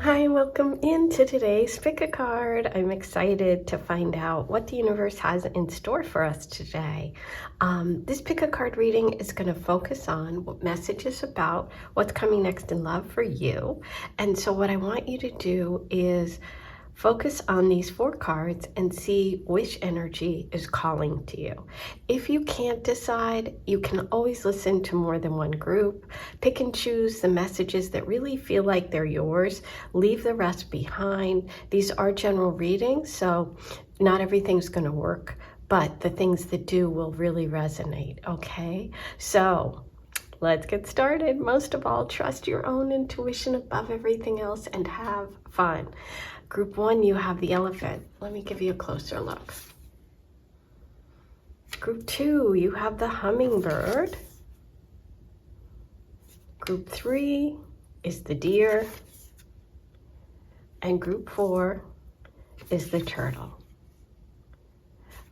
Hi, welcome into today's Pick a Card. I'm excited to find out what the universe has in store for us today. This Pick a Card reading is going to focus on what message is about, what's coming next in love for you. And so what I want you to do is focus on these 4 cards and see which energy is calling to you. If you can't decide, you can always listen to more than one group. Pick and choose the messages that really feel like they're yours. Leave the rest behind. These are general readings, so not everything's going to work, but the things that do will really resonate, okay? So let's get started. Most of all, trust your own intuition above everything else and have fun. Group 1, you have the elephant. Let me give you a closer look. Group 2, you have the hummingbird. Group 3 is the deer. And group 4 is the turtle.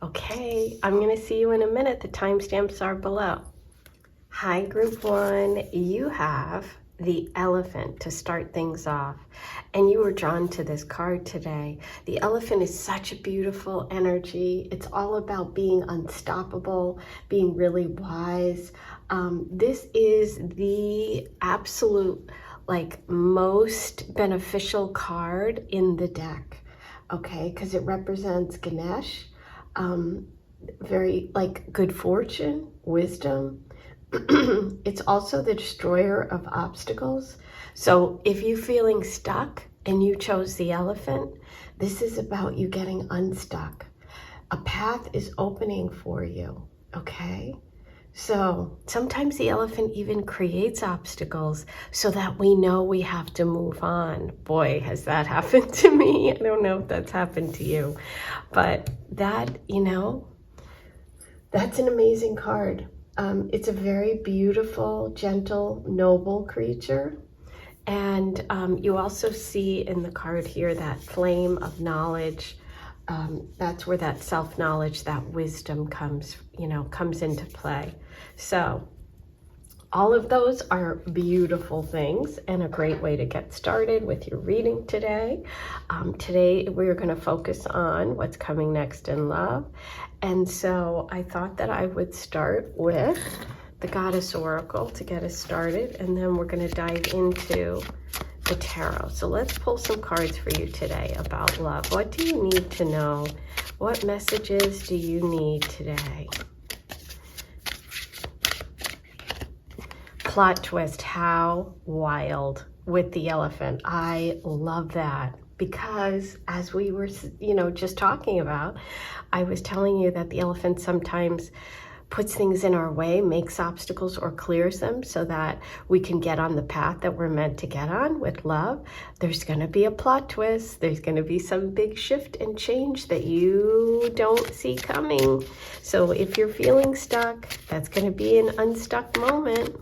Okay, I'm going to see you in a minute. The timestamps are below. Hi, group 1, you have the elephant to start things off, and you were drawn to this card today. The elephant is such a beautiful energy. It's all about being unstoppable, being really wise. This is the absolute most beneficial card in the deck, okay, because it represents Ganesh, very good fortune, wisdom. It's also the destroyer of obstacles. So if you're feeling stuck and you chose the elephant, this is about you getting unstuck. A path is opening for you, okay? So sometimes the elephant even creates obstacles so that we know we have to move on. Boy, has that happened to me. I don't know if that's happened to you, but that, that's an amazing card. It's a very beautiful, gentle, noble creature. And you also see in the card here that flame of knowledge. That's where that self-knowledge, that wisdom comes into play. So all of those are beautiful things and a great way to get started with your reading today. Today we're going to focus on what's coming next in love. And so I thought that I would start with the Goddess Oracle to get us started, and then we're going to dive into the tarot. So let's pull some cards for you today about love. What do you need to know? What messages do you need today? Plot twist, how wild with the elephant. I love that because as we were, just talking about, I was telling you that the elephant sometimes puts things in our way, makes obstacles or clears them so that we can get on the path that we're meant to get on with love. There's going to be a plot twist. There's going to be some big shift and change that you don't see coming. So if you're feeling stuck, that's going to be an unstuck moment.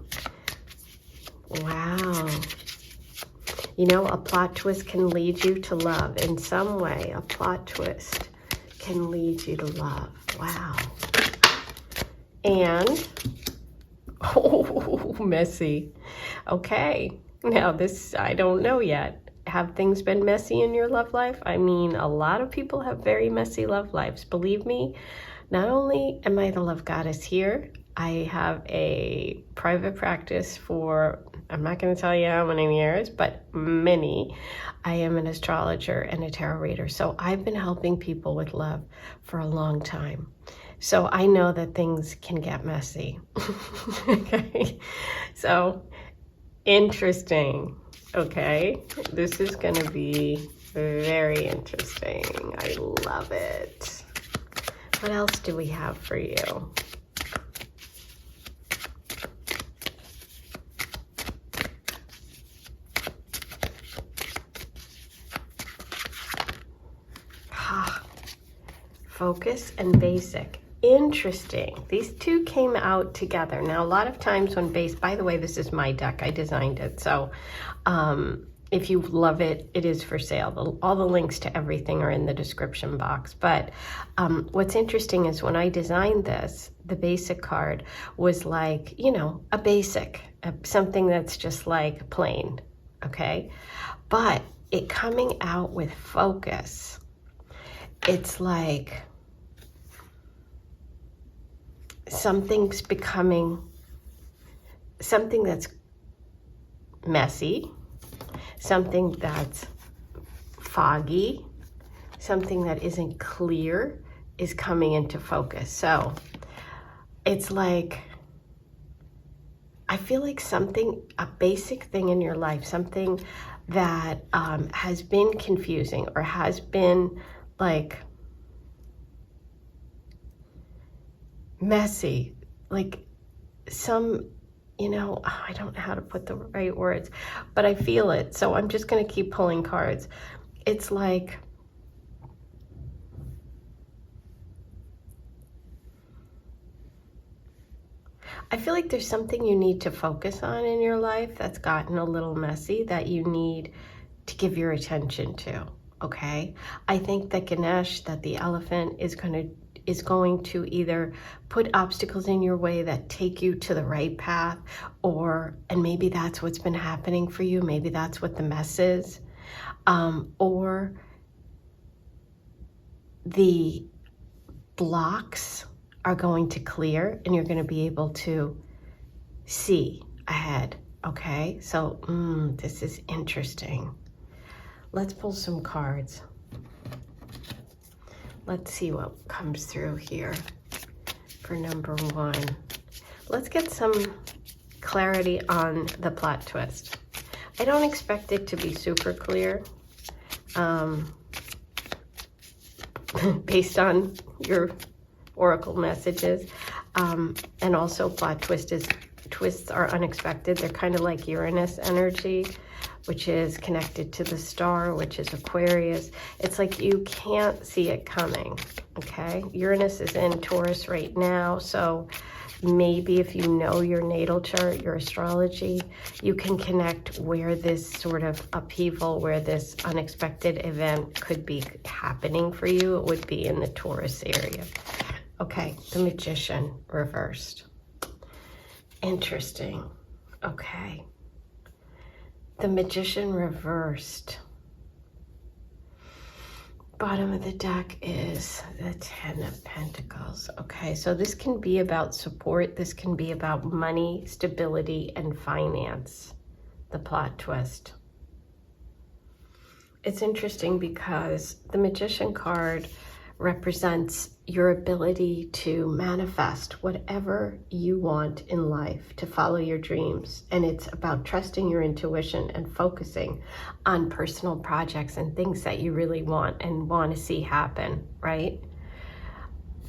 Wow. A plot twist can lead you to love in some way. A plot twist can lead you to love. Wow. And, oh, messy. Okay. Now this, I don't know yet. Have things been messy in your love life? I mean, a lot of people have very messy love lives. Believe me, not only am I the love goddess here, I have a private practice for, I'm not going to tell you how many years, but many. I am an astrologer and a tarot reader. So I've been helping people with love for a long time. So I know that things can get messy. Okay. So interesting. Okay. This is going to be very interesting. I love it. What else do we have for you? Focus and basic. Interesting. These two came out together. Now, a lot of times when by the way, this is my deck. I designed it. So if you love it, it is for sale. All the links to everything are in the description box. But what's interesting is when I designed this, the basic card was like, a basic, something that's just like plain. Okay. But it coming out with focus. It's like something's becoming something that's messy, something that's foggy, something that isn't clear is coming into focus. So it's like, I feel like something, a basic thing in your life, something that has been confusing or has been like messy, like some, you know, I don't know how to put the right words, but I feel it. So I'm just going to keep pulling cards. It's like, I feel like there's something you need to focus on in your life that's gotten a little messy that you need to give your attention to, okay? I think that Ganesh, that the elephant, is going to either put obstacles in your way that take you to the right path, and maybe that's what's been happening for you. Maybe that's what the mess is. Or the blocks are going to clear and you're going to be able to see ahead. Okay, so this is interesting. Let's pull some cards. Let's see what comes through here for number one. Let's get some clarity on the plot twist. I don't expect it to be super clear based on your oracle messages, and also plot twists are unexpected. They're kind of like Uranus energy, which is connected to the star, which is Aquarius. It's like you can't see it coming, okay? Uranus is in Taurus right now, so maybe if you know your natal chart, your astrology, you can connect where this sort of upheaval, where this unexpected event could be happening for you. It would be in the Taurus area. Okay, the Magician reversed. Interesting. Okay. The Magician reversed. Bottom of the deck is the Ten of Pentacles. Okay, so this can be about support. This can be about money, stability, and finance. The plot twist. It's interesting because the Magician card represents your ability to manifest whatever you want in life, to follow your dreams. And it's about trusting your intuition and focusing on personal projects and things that you really want and want to see happen, right?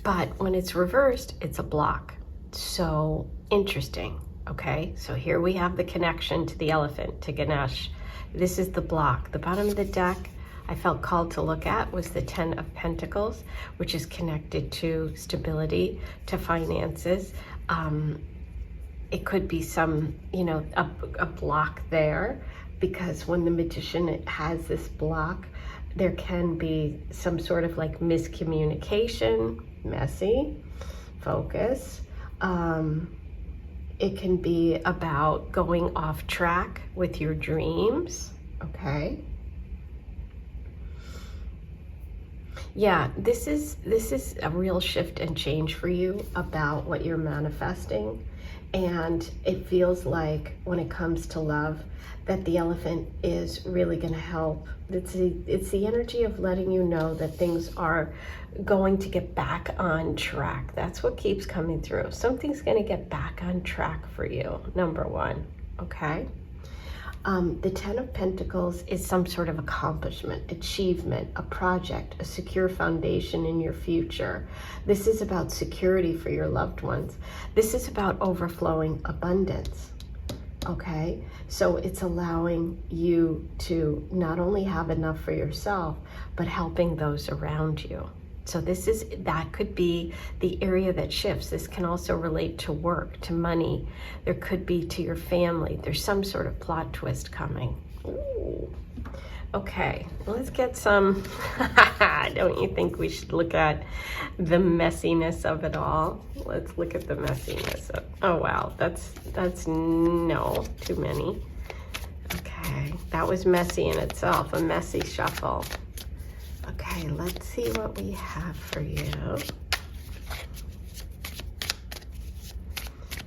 But when it's reversed, it's a block. So interesting, okay? So here we have the connection to the elephant, to Ganesh. This is the block. The bottom of the deck I felt called to look at was the Ten of Pentacles, which is connected to stability, to finances. It could be some, you know, a block there, because when the Magician has this block, there can be some sort of like miscommunication, messy, focus. It can be about going off track with your dreams, okay? Yeah, this is a real shift and change for you about what you're manifesting. And it feels like when it comes to love, that the elephant is really going to help. It's the energy of letting you know that things are going to get back on track. That's what keeps coming through. Something's going to get back on track for you, number one, okay? The Ten of Pentacles is some sort of accomplishment, achievement, a project, a secure foundation in your future. This is about security for your loved ones. This is about overflowing abundance, okay? So it's allowing you to not only have enough for yourself, but helping those around you. So that could be the area that shifts. This can also relate to work, to money. There could be to your family. There's some sort of plot twist coming. Ooh. Okay, let's get some, don't you think we should look at the messiness of it all? Let's look at the messiness of, oh wow, that's no, too many. Okay. Okay, that was messy in itself, a messy shuffle. Okay, let's see what we have for you.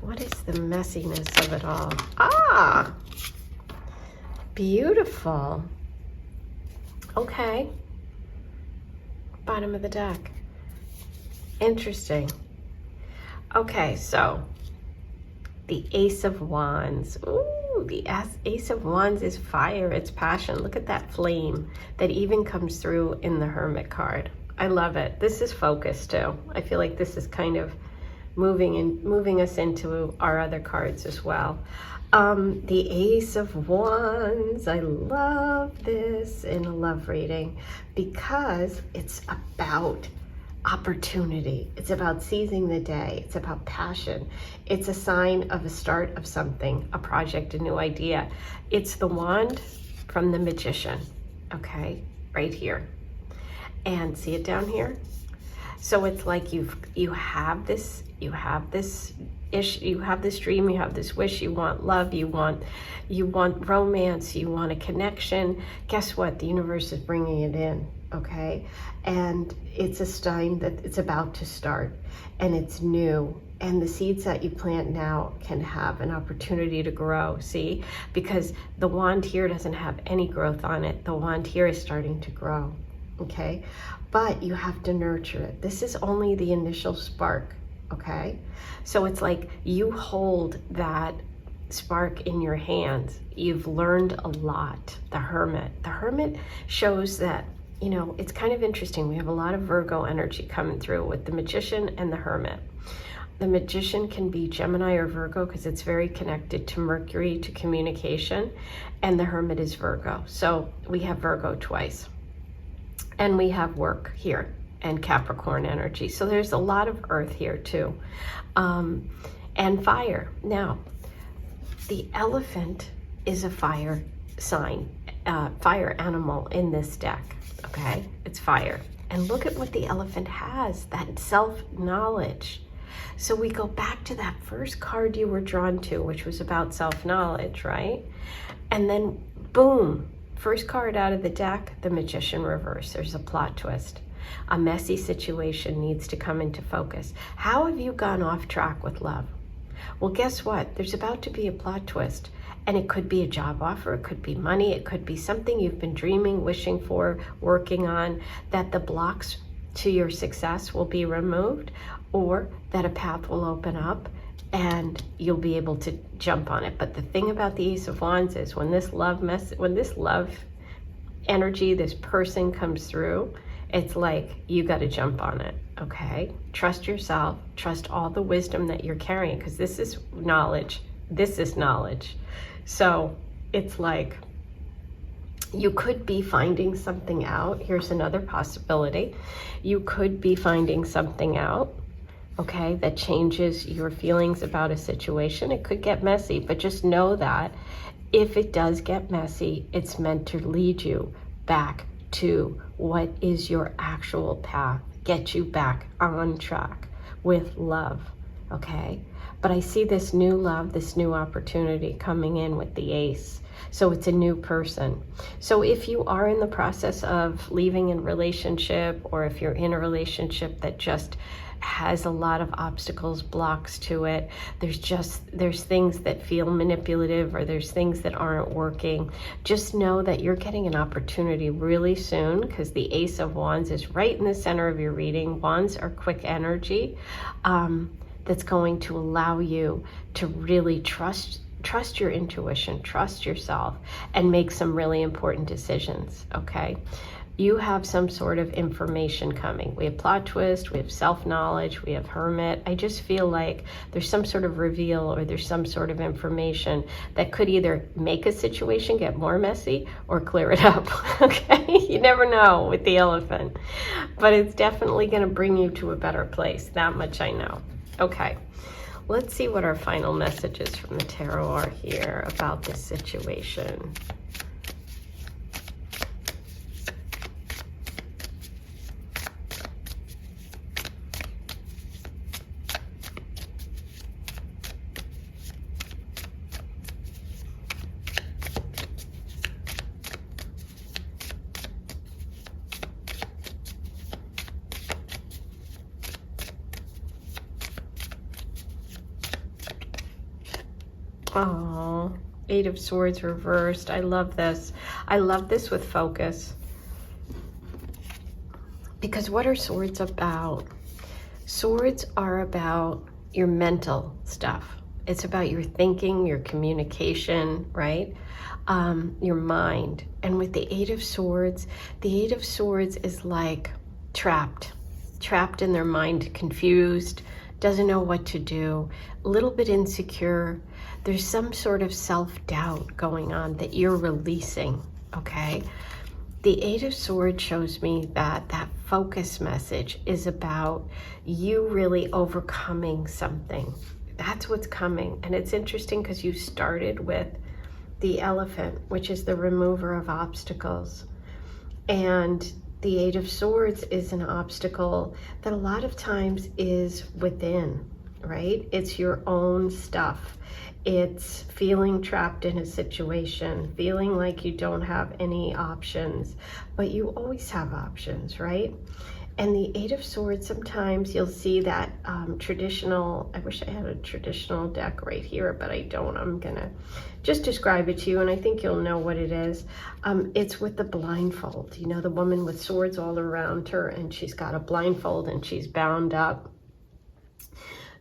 What is the messiness of it all? Ah, beautiful. Okay. Bottom of the deck. Interesting. Okay, so the Ace of Wands. Ooh, the Ace of Wands is fire. It's passion. Look at that flame that even comes through in the Hermit card. I love it. This is focus too. I feel like this is kind of moving us into our other cards as well. The Ace of Wands. I love this in a love reading because it's about opportunity. It's about seizing the day. It's about passion. It's a sign of a start of something, a project, a new idea. It's the wand from the Magician, okay, right here. And see it down here? So it's like you have this issue, you have this dream, you have this wish, you want love, you want romance, you want a connection. Guess what? The universe is bringing it in, okay? And it's a sign that it's about to start, and it's new, and the seeds that you plant now can have an opportunity to grow, see? Because the wand here doesn't have any growth on it. The wand here is starting to grow, okay? But you have to nurture it. This is only the initial spark, okay? So it's like you hold that spark in your hands. You've learned a lot. The Hermit shows that, you know, it's kind of interesting. We have a lot of Virgo energy coming through with the Magician and the Hermit. The Magician can be Gemini or Virgo because it's very connected to Mercury, to communication, and the Hermit is Virgo. So we have Virgo twice. And we have work here and Capricorn energy. So there's a lot of earth here too. And fire. Now, the elephant is a fire sign, fire animal in this deck, okay? It's fire. And look at what the elephant has, that self-knowledge. So we go back to that first card you were drawn to, which was about self-knowledge, right? And then boom, first card out of the deck, the Magician reverse. There's a plot twist. A messy situation needs to come into focus. How have you gone off track with love? Well, guess what? There's about to be a plot twist. And it could be a job offer, it could be money, it could be something you've been dreaming, wishing for, working on, that the blocks to your success will be removed, or that a path will open up and you'll be able to jump on it. But the thing about the Ace of Wands is when this love energy, this person comes through, it's like you got to jump on it, okay? Trust yourself, trust all the wisdom that you're carrying, because this is knowledge. This is knowledge. So it's like you could be finding something out. Here's another possibility. You could be finding something out, okay, that changes your feelings about a situation. It could get messy, but just know that if it does get messy, it's meant to lead you back to what is your actual path, get you back on track with love, okay? But I see this new love, this new opportunity coming in with the Ace. So it's a new person. So if you are in the process of leaving a relationship, or if you're in a relationship that just has a lot of obstacles, blocks to it, there's things that feel manipulative, or there's things that aren't working, just know that you're getting an opportunity really soon, because the Ace of Wands is right in the center of your reading. Wands are quick energy, that's going to allow you to really trust your intuition, trust yourself, and make some really important decisions, okay? You have some sort of information coming. We have plot twist, we have self-knowledge, we have Hermit. I just feel like there's some sort of reveal, or there's some sort of information that could either make a situation get more messy or clear it up, okay? You never know with the elephant, but it's definitely gonna bring you to a better place. That much I know. Okay, let's see what our final messages from the tarot are here about this situation. Oh, Eight of Swords reversed. I love this. I love this with focus. Because what are swords about? Swords are about your mental stuff. It's about your thinking, your communication, right? Your mind. And with the Eight of Swords is like trapped in their mind, confused, doesn't know what to do, a little bit insecure. There's some sort of self-doubt going on that you're releasing, okay? The Eight of Swords shows me that that focus message is about you really overcoming something. That's what's coming. And it's interesting because you started with the elephant, which is the remover of obstacles. And the Eight of Swords is an obstacle that a lot of times is within, right? It's your own stuff. It's feeling trapped in a situation, feeling like you don't have any options, but you always have options, right? And the Eight of Swords, sometimes you'll see that traditional, I wish I had a traditional deck right here, but I don't. I'm gonna just describe it to you, and I think you'll know what it is. It's with the blindfold. You know, the woman with swords all around her, and she's got a blindfold and she's bound up.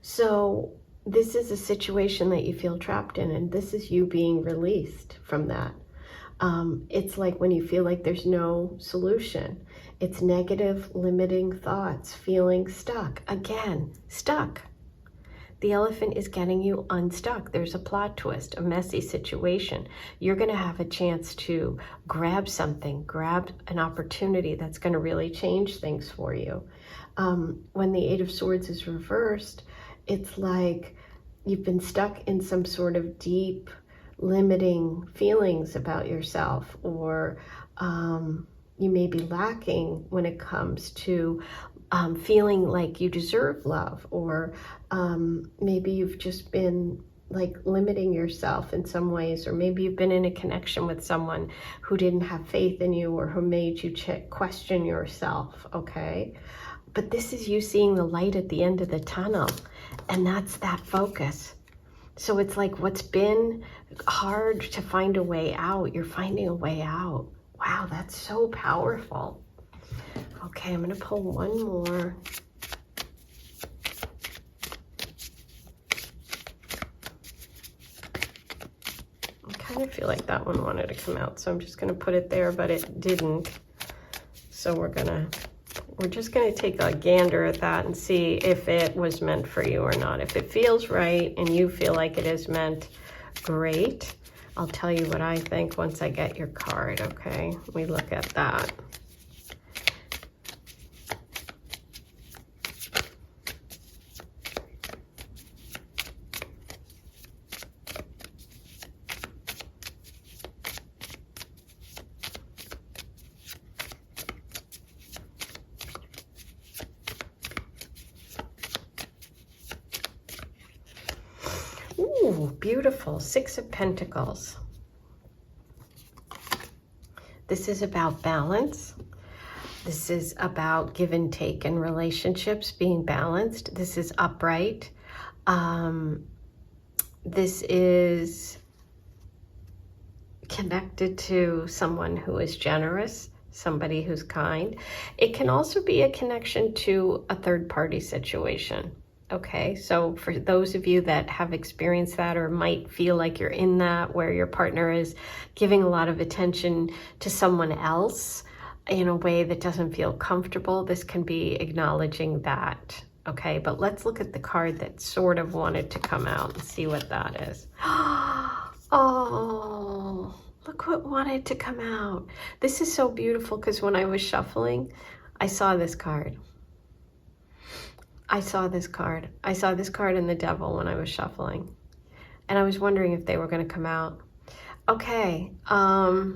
So this is a situation that you feel trapped in, and this is you being released from that. It's like when you feel like there's no solution. It's negative, limiting thoughts, feeling stuck. Again, stuck. The elephant is getting you unstuck. There's a plot twist, a messy situation. You're going to have a chance to grab something, grab an opportunity that's going to really change things for you. When the Eight of Swords is reversed, it's like you've been stuck in some sort of deep, limiting feelings about yourself, or you may be lacking when it comes to feeling like you deserve love, or maybe you've just been like limiting yourself in some ways, or maybe you've been in a connection with someone who didn't have faith in you, or who made you question yourself, okay? But this is you seeing the light at the end of the tunnel, and that's that focus. So it's like what's been hard to find a way out, you're finding a way out. Wow, that's so powerful. Okay, I'm going to pull one more. I kind of feel like that one wanted to come out, so I'm just going to put it there, but it didn't. So we're just going to take a gander at that and see if it was meant for you or not. If it feels right and you feel like it is meant, great. I'll tell you what I think once I get your card, okay? We look at that. Ooh, beautiful. Six of Pentacles. This is about balance. This is about give and take in relationships, being balanced. This is upright. This is connected to someone who is generous, somebody who's kind. It can also be a connection to a third-party situation. Okay, so for those of you that have experienced that, or might feel like you're in that, where your partner is giving a lot of attention to someone else in a way that doesn't feel comfortable, this can be acknowledging that. Okay, but let's look at the card that sort of wanted to come out and see what that is. Oh, look what wanted to come out. This is so beautiful because when I was shuffling, I saw this card. I saw this card. I saw this card and the Devil when I was shuffling. And I was wondering if they were going to come out. Okay. Wow.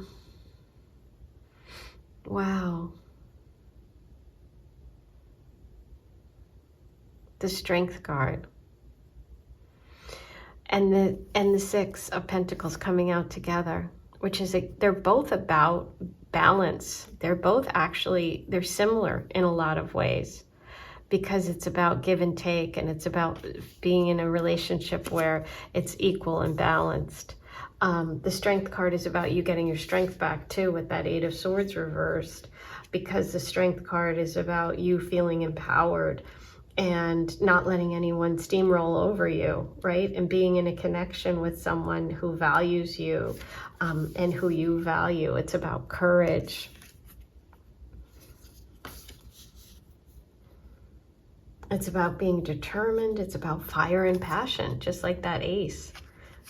The Strength card. And the Six of Pentacles coming out together, which is they're both about balance. They're both actually, they're similar in a lot of ways. because it's about give and take, and it's about being in a relationship where it's equal and balanced. The Strength card is about you getting your strength back too, with that Eight of Swords reversed, because the Strength card is about you feeling empowered and not letting anyone steamroll over you, right? And being in a connection with someone who values you, and who you value. It's about courage. It's about being determined. It's about fire and passion, just like that Ace.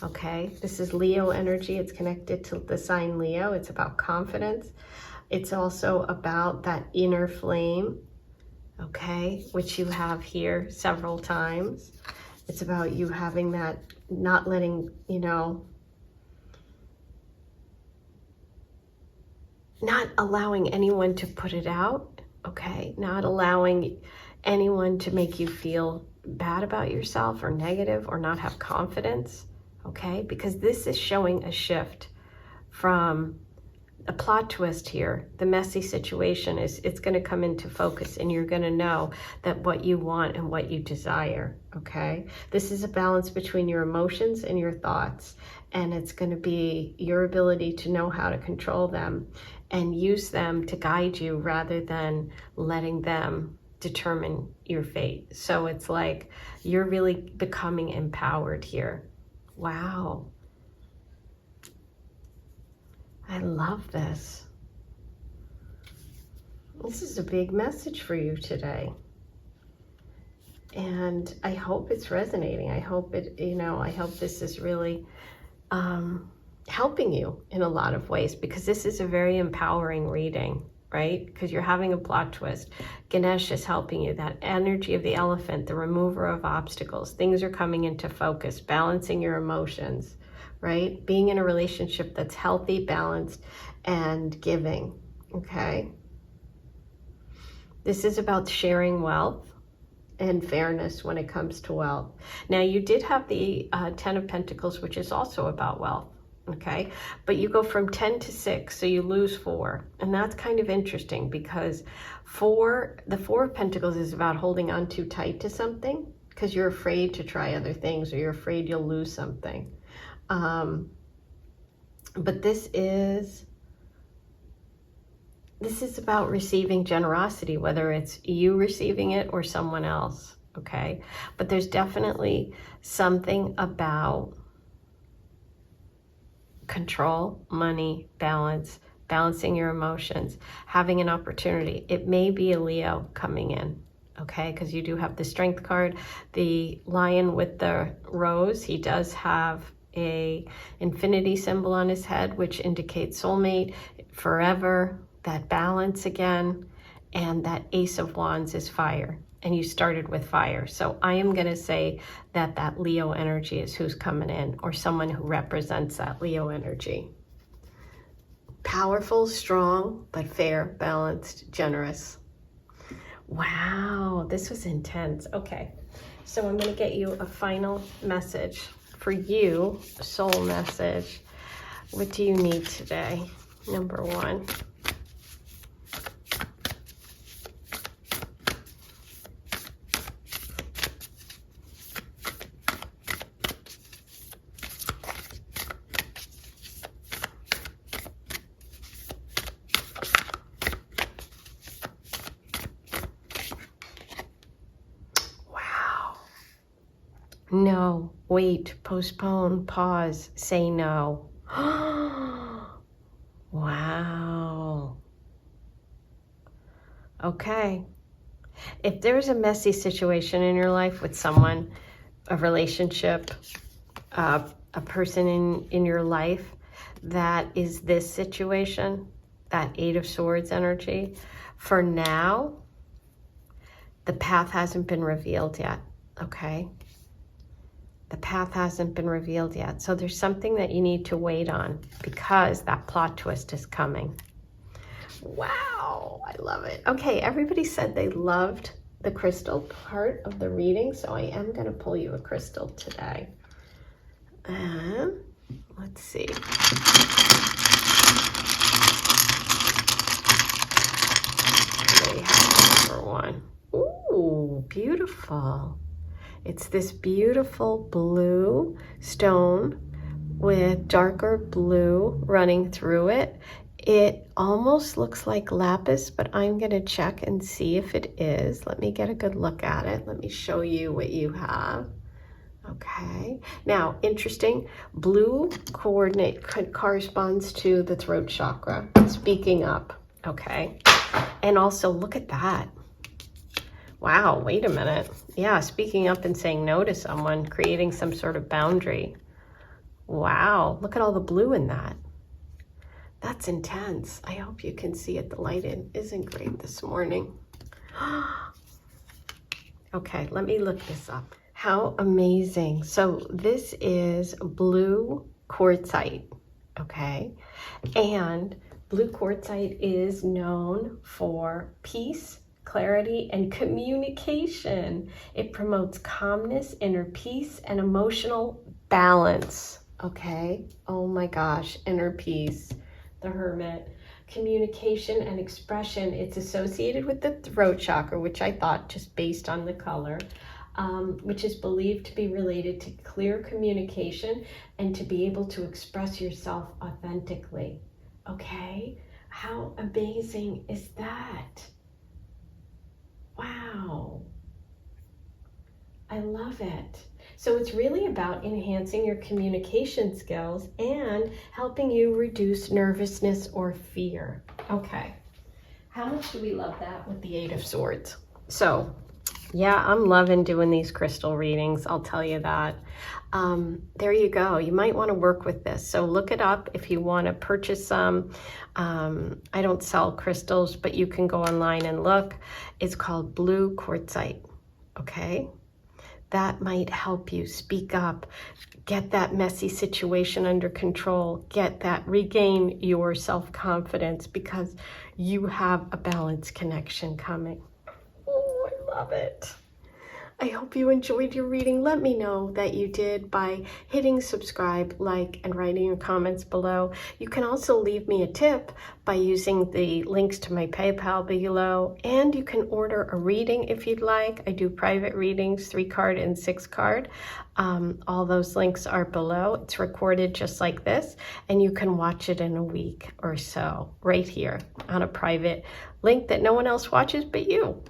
Okay, this is Leo energy. It's connected to the sign Leo. It's about confidence. It's also about that inner flame, okay, which you have here several times. It's about you having that, not letting, you know, not allowing anyone to put it out, okay, not allowing anyone to make you feel bad about yourself or negative or not have confidence, okay, because this is showing a shift from a plot twist here. The messy situation is, it's going to come into focus, and you're going to know that what you want and what you desire, okay? This is a balance between your emotions and your thoughts, and it's going to be your ability to know how to control them and use them to guide you rather than letting them determine your fate. So it's like you're really becoming empowered here. Wow. I love this. This is a big message for you today. And I hope it's resonating. I hope it, you know, I hope this is really helping you in a lot of ways, because this is a very empowering reading, right? Because you're having a plot twist. Ganesh is helping you. That energy of the elephant, the remover of obstacles. Things are coming into focus, balancing your emotions, right? Being in a relationship that's healthy, balanced, and giving, okay? This is about sharing wealth and fairness when it comes to wealth. Now, you did have the 10 of Pentacles, which is also about wealth, okay? But you go from 10 to 6, so you lose 4. And that's kind of interesting, because the 4 of Pentacles is about holding on too tight to something because you're afraid to try other things, or you're afraid you'll lose something. But this is about receiving generosity, whether it's you receiving it or someone else, okay? But there's definitely something about control, money, balance, balancing your emotions, having an opportunity. It may be a Leo coming in, okay? Because you do have the Strength card, the lion with the rose. He does have a infinity symbol on his head, which indicates soulmate, forever, that balance again. And that Ace of Wands is fire, and you started with fire. So I am going to say that that Leo energy is who's coming in, or someone who represents that Leo energy. Powerful, strong, but fair, balanced, generous. Wow, this was intense. Okay, so I'm going to get you a final message for you, a soul message. What do you need today? Number 1. No, wait, postpone, pause, say no. Wow. Okay. If there's a messy situation in your life with someone, a relationship, a person in your life that is this situation, that 8 of Swords energy, for now, the path hasn't been revealed yet, okay? The path hasn't been revealed yet. So there's something that you need to wait on, because that plot twist is coming. Wow, I love it. Okay, everybody said they loved the crystal part of the reading, so I am going to pull you a crystal today. Let's see. We have number 1. Ooh. beautiful. It's this beautiful blue stone with darker blue running through it. It almost looks like lapis, but I'm going to check and see if it is. Let me get a good look at it. Let me show you what you have. Okay. Now, interesting, blue coordinate corresponds to the throat chakra, speaking up. Okay. And also look at that. Wow, wait a minute. Yeah, speaking up and saying no to someone, creating some sort of boundary. Wow, look at all the blue in that. That's intense. I hope you can see it. The light isn't great this morning. Okay, let me look this up. How amazing. So this is blue quartzite, okay? And blue quartzite is known for peace, clarity, and communication. It promotes calmness, inner peace, and emotional balance, okay? Oh my gosh, inner peace. The Hermit, communication and expression. It's associated with the throat chakra, which I thought just based on the color, which is believed to be related to clear communication and to be able to express yourself authentically. Okay, how amazing is that? Wow, I love it. So it's really about enhancing your communication skills and helping you reduce nervousness or fear. Okay, how much do we love that with the Eight of Swords? So yeah, I'm loving doing these crystal readings, I'll tell you that. There you go. You might want to work with this. So look it up if you want to purchase some. I don't sell crystals, but you can go online and look. It's called blue quartzite, okay? That might help you speak up, get that messy situation under control, regain your self-confidence because you have a balanced connection coming. Oh, I love it. I hope you enjoyed your reading. Let me know that you did by hitting subscribe, like, and writing your comments below. You can also leave me a tip by using the links to my PayPal below, and you can order a reading if you'd like. I do private readings, 3-card and 6-card. All those links are below. It's recorded just like this, and you can watch it in a week or so right here on a private link that no one else watches but you.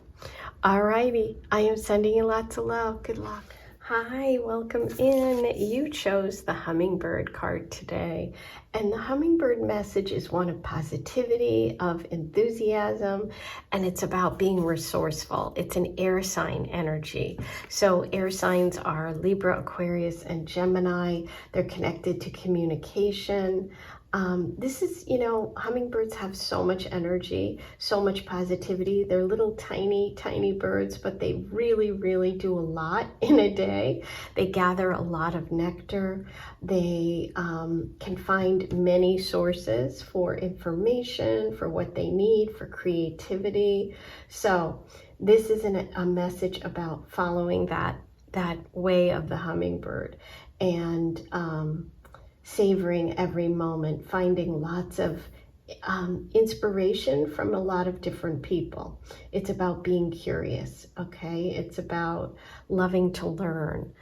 Alrighty, I am sending you lots of love. Good luck. Hi, welcome in. You chose the hummingbird card today. And the hummingbird message is one of positivity, of enthusiasm, and it's about being resourceful. It's an air sign energy. So air signs are Libra, Aquarius, and Gemini. They're connected to communication. This is, hummingbirds have so much energy, so much positivity. They're little tiny, tiny birds, but they really, really do a lot in a day. They gather a lot of nectar. They can find many sources for information, for what they need, for creativity. So this is a message about following that way of the hummingbird and savoring every moment, finding lots of inspiration from a lot of different people. It's about being curious, okay? It's about loving to learn.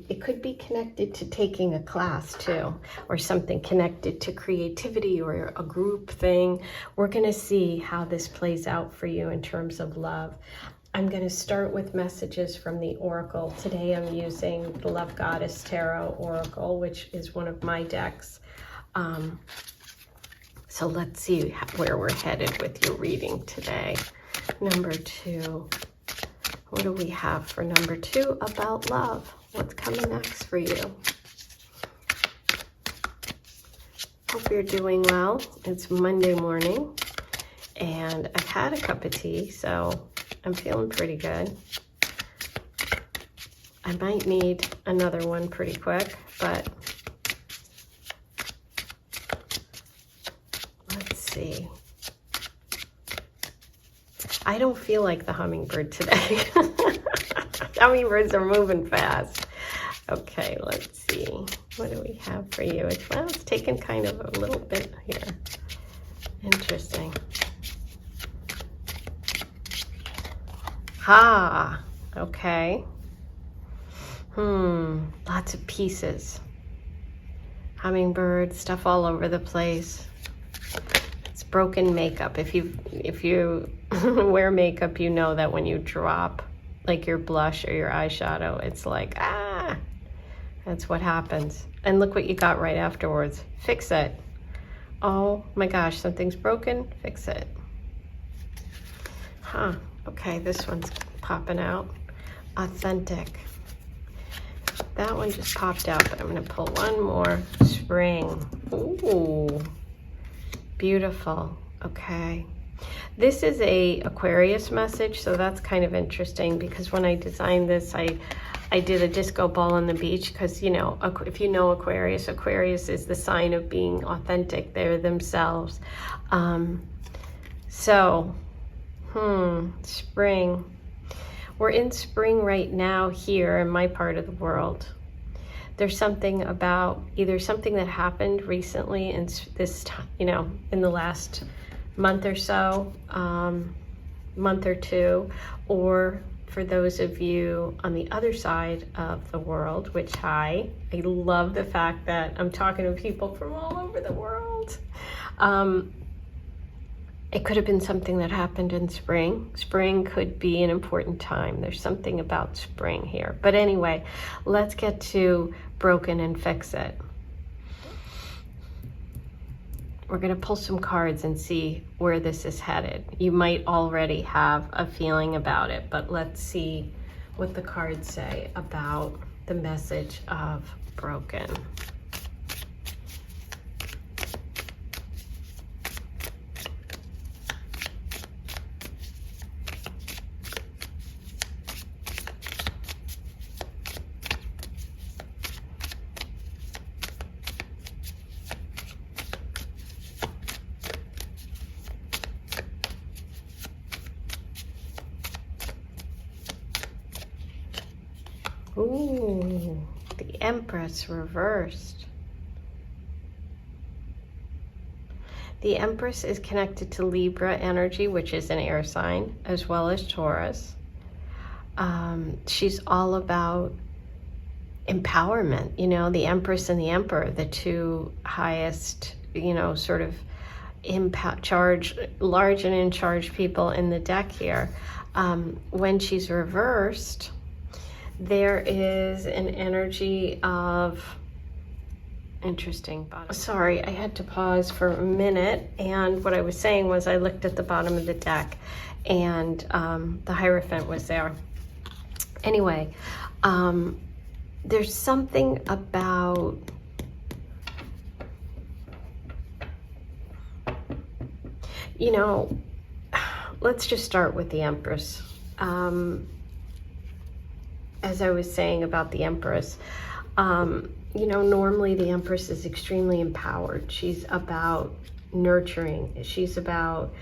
It could be connected to taking a class too, or something connected to creativity or a group thing. We're gonna see how this plays out for you in terms of love. I'm going to start with messages from the Oracle. Today I'm using the lovegoddesstarot Oracle, which is one of my decks. So let's see where we're headed with your reading today. Number 2. What do we have for number 2 about love? What's coming next for you? Hope you're doing well. It's Monday morning and I've had a cup of tea, so I'm feeling pretty good. I might need another one pretty quick, but let's see. I don't feel like the hummingbird today. Hummingbirds are moving fast. Okay, let's see. What do we have for you? It's taken kind of a little bit here. Interesting. Okay. Lots of pieces. Hummingbird, stuff all over the place. It's broken makeup. If you wear makeup, you know that when you drop like your blush or your eyeshadow, it's like, that's what happens. And look what you got right afterwards. Fix it. Oh my gosh, something's broken, fix it. Okay, this one's popping out. Authentic. That one just popped out, but I'm gonna pull one more. Spring. Ooh, beautiful. Okay. This is a Aquarius message, so that's kind of interesting because when I designed this, I did a disco ball on the beach because, you know, if you know Aquarius, Aquarius is the sign of being authentic. They're themselves. Spring. We're in spring right now here in my part of the world. There's something about either something that happened recently in this, you know, in the last month or so, month or two, or for those of you on the other side of the world, which I love the fact that I'm talking to people from all over the world. It could have been something that happened in spring. Spring could be an important time. There's something about spring here. But anyway, let's get to broken and fix it. We're going to pull some cards and see where this is headed. You might already have a feeling about it, but let's see what the cards say about the message of broken. Ooh, the Empress reversed. The Empress is connected to Libra energy, which is an air sign, as well as Taurus. She's all about empowerment. You know, the Empress and the Emperor, the two highest, you know, sort of large and in charge people in the deck here. When she's reversed, there is an energy of interesting. Sorry, I had to pause for a minute, and what I was saying was I looked at the bottom of the deck and the Hierophant was there. Anyway, there's something about you know, let's just start with the Empress. As I was saying about the Empress, you know, normally the Empress is extremely empowered. She's about nurturing. She's about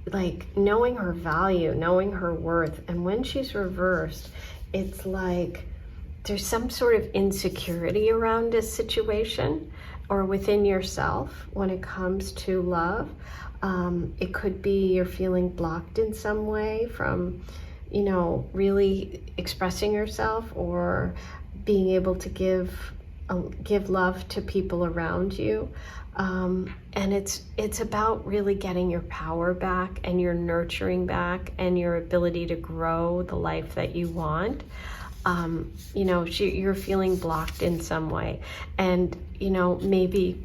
like knowing her value, knowing her worth. And when she's reversed, it's like there's some sort of insecurity around a situation or within yourself when it comes to love. It could be you're feeling blocked in some way from, you know, really expressing yourself or being able to give love to people around you. And it's about really getting your power back and your nurturing back and your ability to grow the life that you want. You know, you're feeling blocked in some way. And, you know, maybe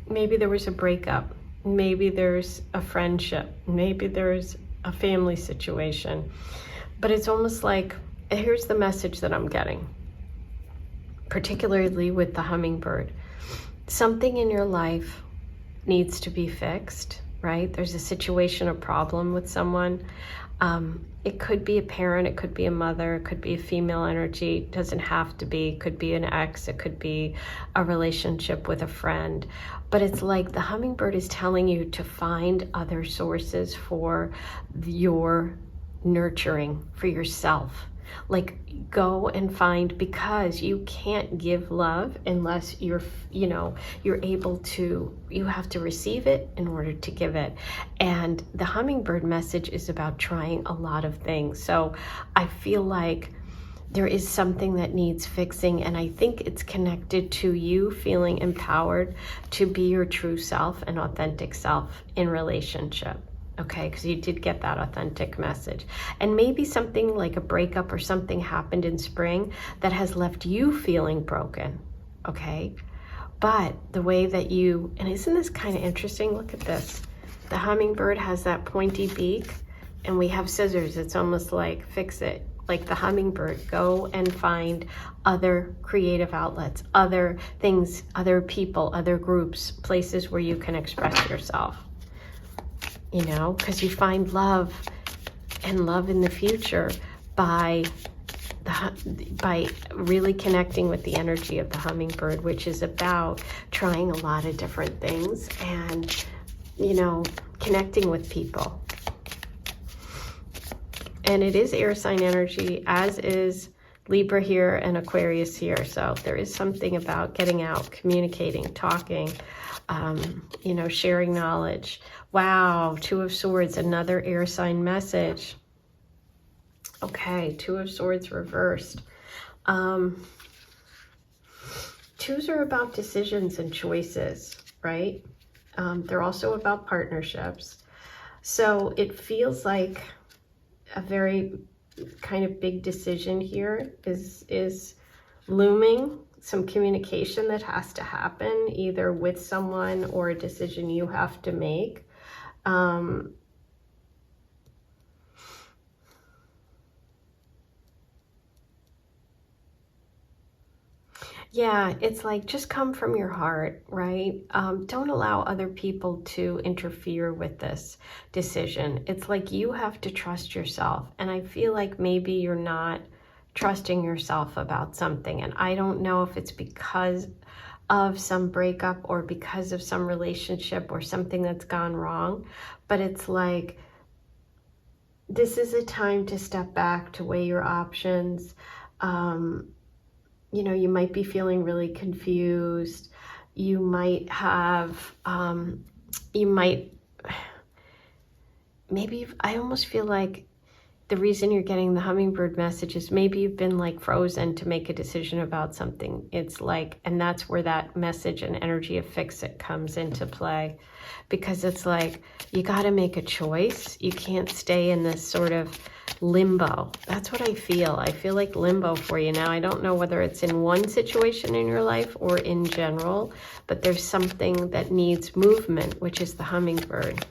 there was a breakup. Maybe there's a friendship. Maybe there's a family situation. But it's almost like, here's the message that I'm getting, particularly with the hummingbird. Something in your life needs to be fixed, right? There's a situation, a problem with someone. It could be a parent, it could be a mother, it could be a female energy, it doesn't have to be, it could be an ex, it could be a relationship with a friend. But it's like the hummingbird is telling you to find other sources for your nurturing, for yourself. Like, go and find, because you can't give love unless you're able to, you have to receive it in order to give it. And the hummingbird message is about trying a lot of things. So I feel like there is something that needs fixing, and I think it's connected to you feeling empowered to be your true self and authentic self in relationship. Okay, because you did get that authentic message. And maybe something like a breakup or something happened in spring that has left you feeling broken. Okay, but the way that you, and isn't this kind of interesting? Look at this. The hummingbird has that pointy beak, and we have scissors. It's almost like fix it. Like the hummingbird, go and find other creative outlets, other things, other people, other groups, places where you can express yourself. You know, because you find love and love in the future by really connecting with the energy of the hummingbird, which is about trying a lot of different things and, you know, connecting with people. And it is air sign energy, as is Libra here and Aquarius here. So there is something about getting out, communicating, talking, you know, sharing knowledge. Wow, Two of Swords, another air sign message. Okay, Two of Swords reversed. Twos are about decisions and choices, right? They're also about partnerships. So it feels like a very kind of big decision here is looming. Some communication that has to happen either with someone or a decision you have to make. Yeah, it's like just come from your heart, right? Don't allow other people to interfere with this decision. It's like you have to trust yourself. And I feel like maybe you're not trusting yourself about something. And I don't know if it's because of some breakup or because of some relationship or something that's gone wrong. But it's like, this is a time to step back, to weigh your options. You know, you might be feeling really confused. You might have, maybe I almost feel like the reason you're getting the hummingbird message is maybe you've been like frozen to make a decision about something. It's like, and that's where that message and energy of fix it comes into play, because it's like, you got to make a choice. You can't stay in this sort of limbo. That's what I feel. I feel like limbo for you now. I don't know whether it's in one situation in your life or in general, but there's something that needs movement, which is the hummingbird.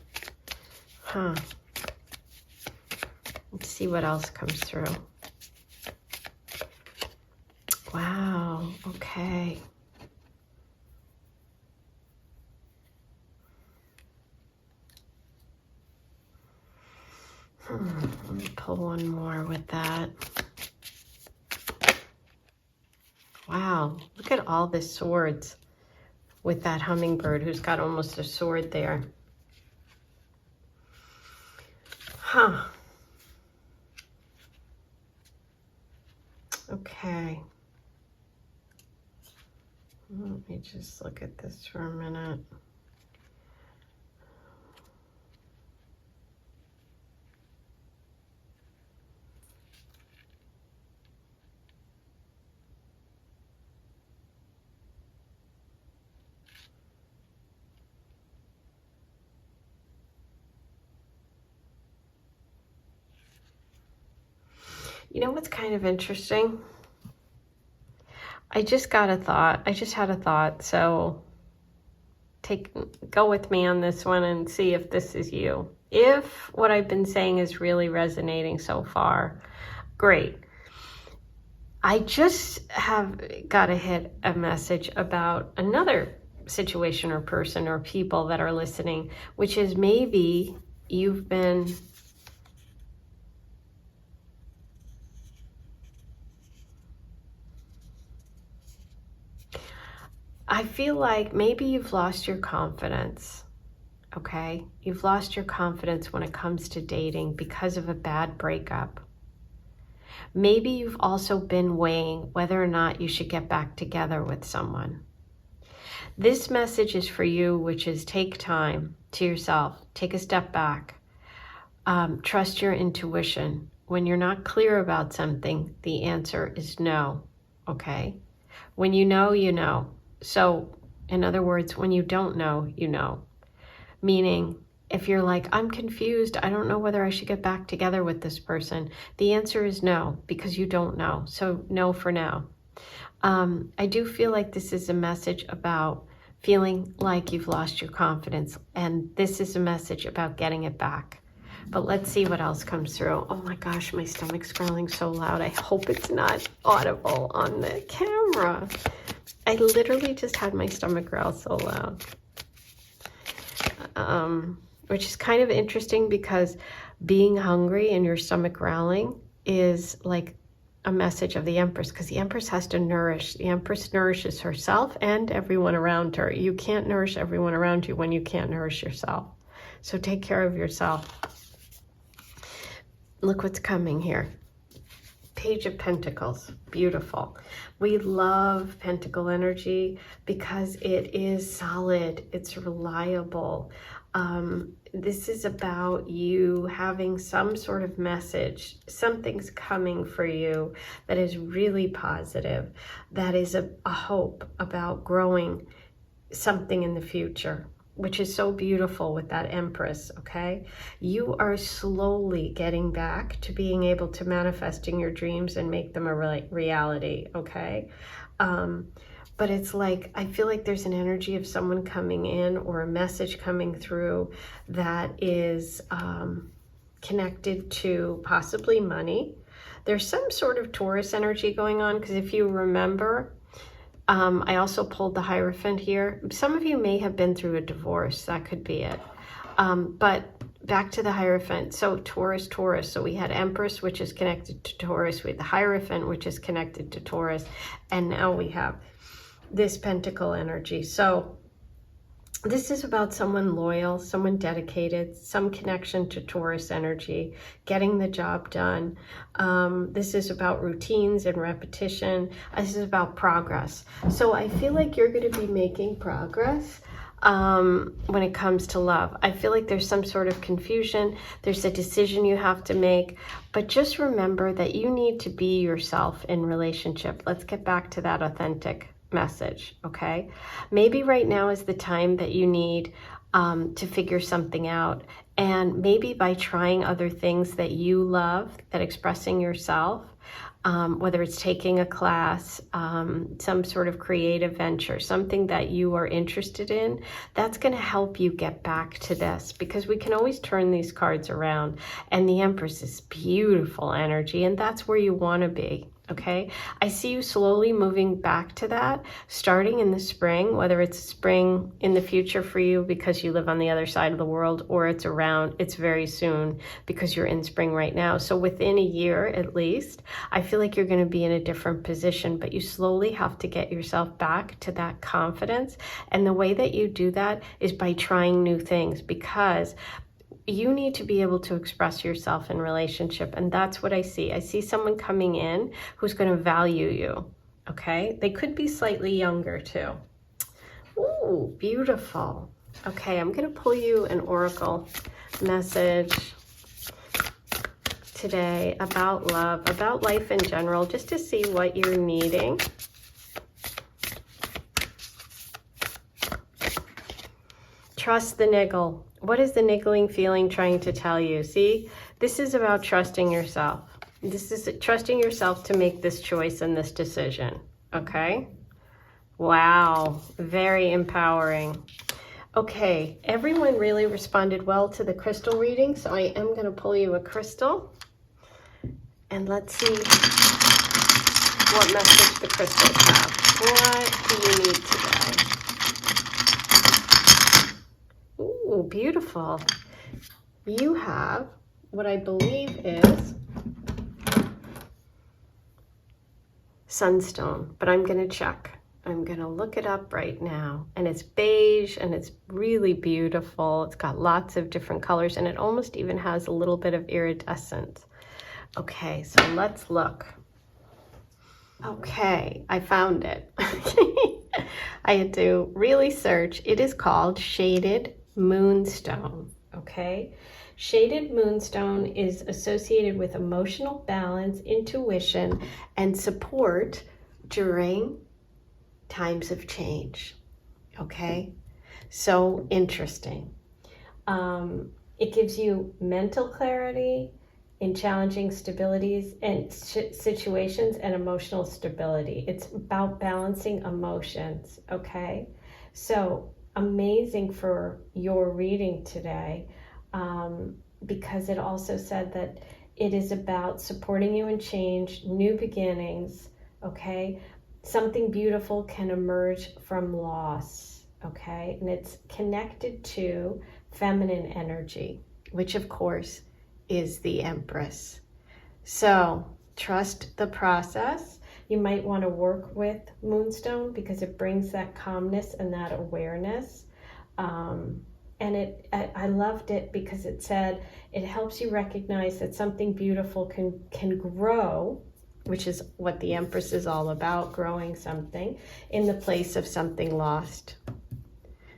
Huh. Let's see what else comes through. Wow. Okay. Let me pull one more with that. Wow, look at all the swords with that hummingbird who's got almost a sword there. Huh. Okay. Let me just look at this for a minute. You know what's kind of interesting? I just had a thought, so go with me on this one and see if this is you. If what I've been saying is really resonating so far, great. I just have got to hit a message about another situation or person or people that are listening, which is maybe you've been I feel like maybe you've lost your confidence, okay? You've lost your confidence when it comes to dating because of a bad breakup. Maybe you've also been weighing whether or not you should get back together with someone. This message is for you, which is take time to yourself, take a step back, trust your intuition, when you're not clear about something, the answer is no, okay? When you know, you know. So, in other words, when you don't know, you know. Meaning, if you're like, I'm confused, I don't know whether I should get back together with this person, the answer is no, because you don't know. So, no for now. I do feel like this is a message about feeling like you've lost your confidence, and this is a message about getting it back. But let's see what else comes through. Oh my gosh, my stomach's growling so loud. I hope it's not audible on the camera. I literally just had my stomach growl so loud. Which is kind of interesting because being hungry and your stomach growling is like a message of the Empress, because the Empress has to nourish. The Empress nourishes herself and everyone around her. You can't nourish everyone around you when you can't nourish yourself. So take care of yourself. Look what's coming here. Page of Pentacles. Beautiful. We love Pentacle energy because it is solid. It's reliable. This is about you having some sort of message. Something's coming for you that is really positive. That is a hope about growing something in the future, which is so beautiful with that Empress, okay? You are slowly getting back to being able to manifesting your dreams and make them a reality, okay? But it's like, I feel like there's an energy of someone coming in or a message coming through that is connected to possibly money. There's some sort of Taurus energy going on, because if you remember, I also pulled the Hierophant here. Some of you may have been through a divorce. That could be it. But back to the Hierophant. So Taurus, Taurus. So we had Empress, which is connected to Taurus. We had the Hierophant, which is connected to Taurus. And now we have this Pentacle energy. So this is about someone loyal, someone dedicated, some connection to Taurus energy, getting the job done. This is about routines and repetition. This is about progress. So I feel like you're going to be making progress when it comes to love. I feel like there's some sort of confusion. There's a decision you have to make. But just remember that you need to be yourself in relationship. Let's get back to that authentic message, okay? Maybe right now is the time that you need to figure something out, and maybe by trying other things that you love, that expressing yourself, whether it's taking a class, some sort of creative venture, something that you are interested in, that's going to help you get back to this, because we can always turn these cards around, and the Empress is beautiful energy, and that's where you want to be. Okay, I see you slowly moving back to that, starting in the spring, whether it's spring in the future for you because you live on the other side of the world, or it's very soon because you're in spring right now. So within a year at least, I feel like you're going to be in a different position, but you slowly have to get yourself back to that confidence. And the way that you do that is by trying new things, because you need to be able to express yourself in relationship. And that's what I see. I see someone coming in who's going to value you. Okay. They could be slightly younger too. Ooh, beautiful. Okay. I'm going to pull you an oracle message today about love, about life in general, just to see what you're needing. Trust the niggle. What is the niggling feeling trying to tell you? See, this is about trusting yourself. This is trusting yourself to make this choice and this decision. Okay? Wow. Very empowering. Okay. Everyone really responded well to the crystal reading, so I am going to pull you a crystal. And let's see what message the crystals have. What do you need today? Ooh, beautiful. You have what I believe is sunstone, but I'm going to check. I'm going to look it up right now. And it's beige, and it's really beautiful. It's got lots of different colors, and it almost even has a little bit of iridescence. Okay, so let's look. Okay, I found it. I had to really search. It is called Shaded Moonstone. okay? Shaded moonstone is associated with emotional balance, intuition, and support during times of change, okay? So interesting. It gives you mental clarity in challenging stabilities and situations and emotional stability. It's about balancing emotions, okay? So amazing for your reading today, because it also said that it is about supporting you in change, new beginnings, okay? Something beautiful can emerge from loss, okay? And it's connected to feminine energy, which of course is the Empress. So trust the process. You might want to work with Moonstone because it brings that calmness and that awareness. And I loved it because it said it helps you recognize that something beautiful can grow, which is what the Empress is all about, growing something in the place of something lost.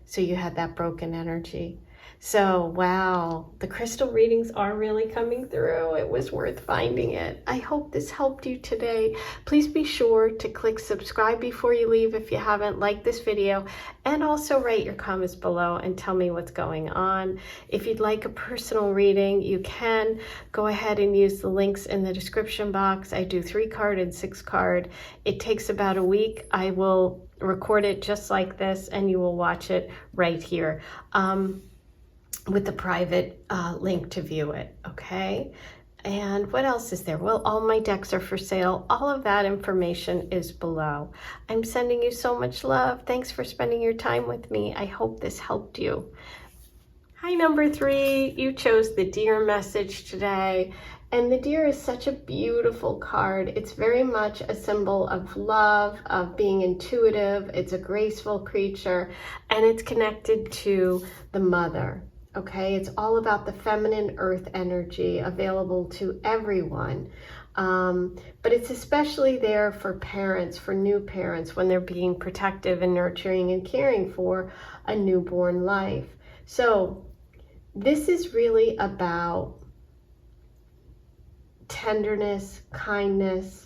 So you had that broken energy. So, wow, the crystal readings are really coming through. It was worth finding it. I hope this helped you today. Please be sure to click subscribe before you leave if you haven't, like this video, and also write your comments below and tell me what's going on. If you'd like a personal reading, you can go ahead and use the links in the description box. I do 3-card and 6-card. It takes about a week. I will record it just like this and you will watch it right here. With the private link to view it, okay? And what else is there? Well, all my decks are for sale. All of that information is below. I'm sending you so much love. Thanks for spending your time with me. I hope this helped you. Hi, number 3. You chose the deer message today. And the deer is such a beautiful card. It's very much a symbol of love, of being intuitive. It's a graceful creature, and it's connected to the mother. Okay, it's all about the feminine earth energy available to everyone. But it's especially there for parents, for new parents, when they're being protective and nurturing and caring for a newborn life. So this is really about tenderness, kindness.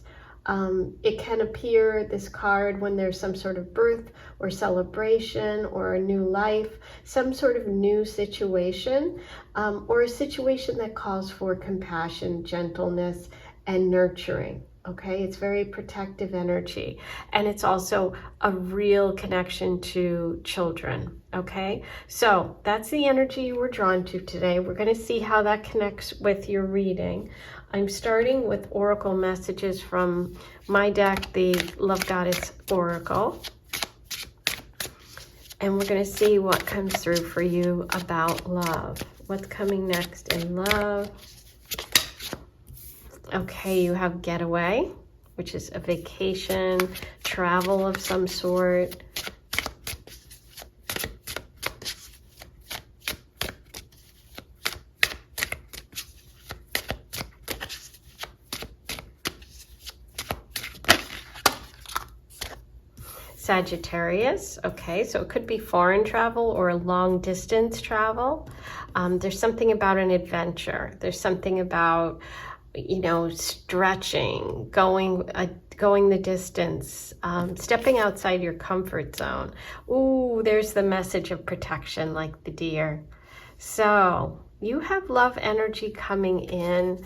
It can appear, this card, when there's some sort of birth or celebration or a new life, some sort of new situation, or a situation that calls for compassion, gentleness, and nurturing. Okay, it's very protective energy, and it's also a real connection to children. Okay, so that's the energy you were drawn to today. We're going to see how that connects with your reading. I'm starting with oracle messages from my deck, the Love Goddess Oracle. And we're going to see what comes through for you about love. What's coming next in love? Okay, you have getaway, which is a vacation, travel of some sort. Sagittarius, okay, so it could be foreign travel or long distance travel. There's something about an adventure. There's something about, you know, stretching, going the distance, stepping outside your comfort zone. Ooh, there's the message of protection, like the deer. So you have love energy coming in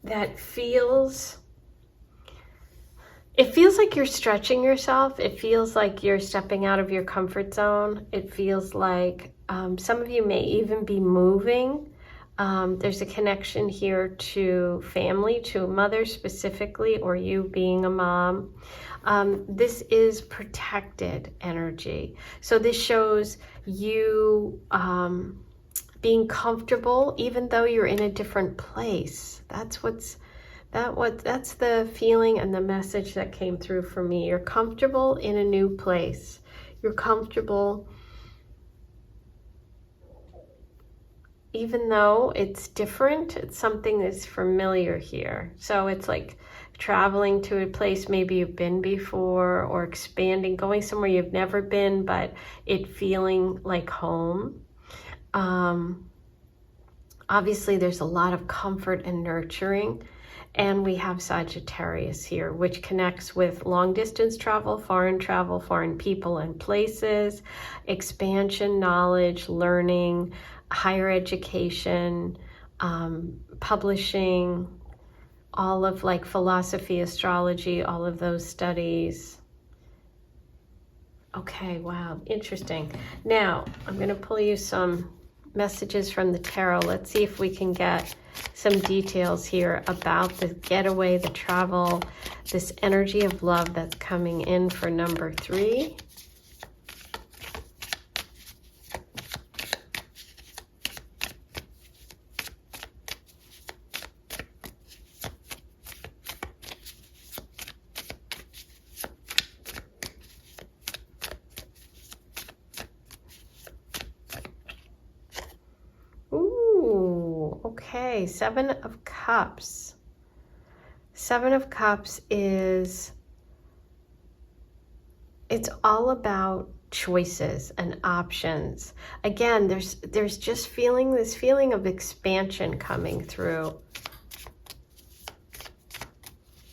that feels... It feels like you're stretching yourself. It feels like you're stepping out of your comfort zone. It feels like some of you may even be moving. There's a connection here to family, to a mother specifically, or you being a mom. This is protected energy. So this shows you being comfortable even though you're in a different place. That's the feeling and the message that came through for me. You're comfortable in a new place. You're comfortable even though it's different. It's something that's familiar here. So it's like traveling to a place maybe you've been before, or expanding, going somewhere you've never been, but it feeling like home. Obviously, there's a lot of comfort and nurturing. And we have Sagittarius here, which connects with long distance travel, foreign people and places, expansion, knowledge, learning, higher education, publishing, all of like philosophy, astrology, all of those studies. Okay, wow, interesting. Now, I'm going to pull you some messages from the tarot. Let's see if we can get some details here about the getaway, the travel, this energy of love that's coming in for number 3. Okay, 7 of Cups. 7 of Cups is, it's all about choices and options. Again, there's just this feeling of expansion coming through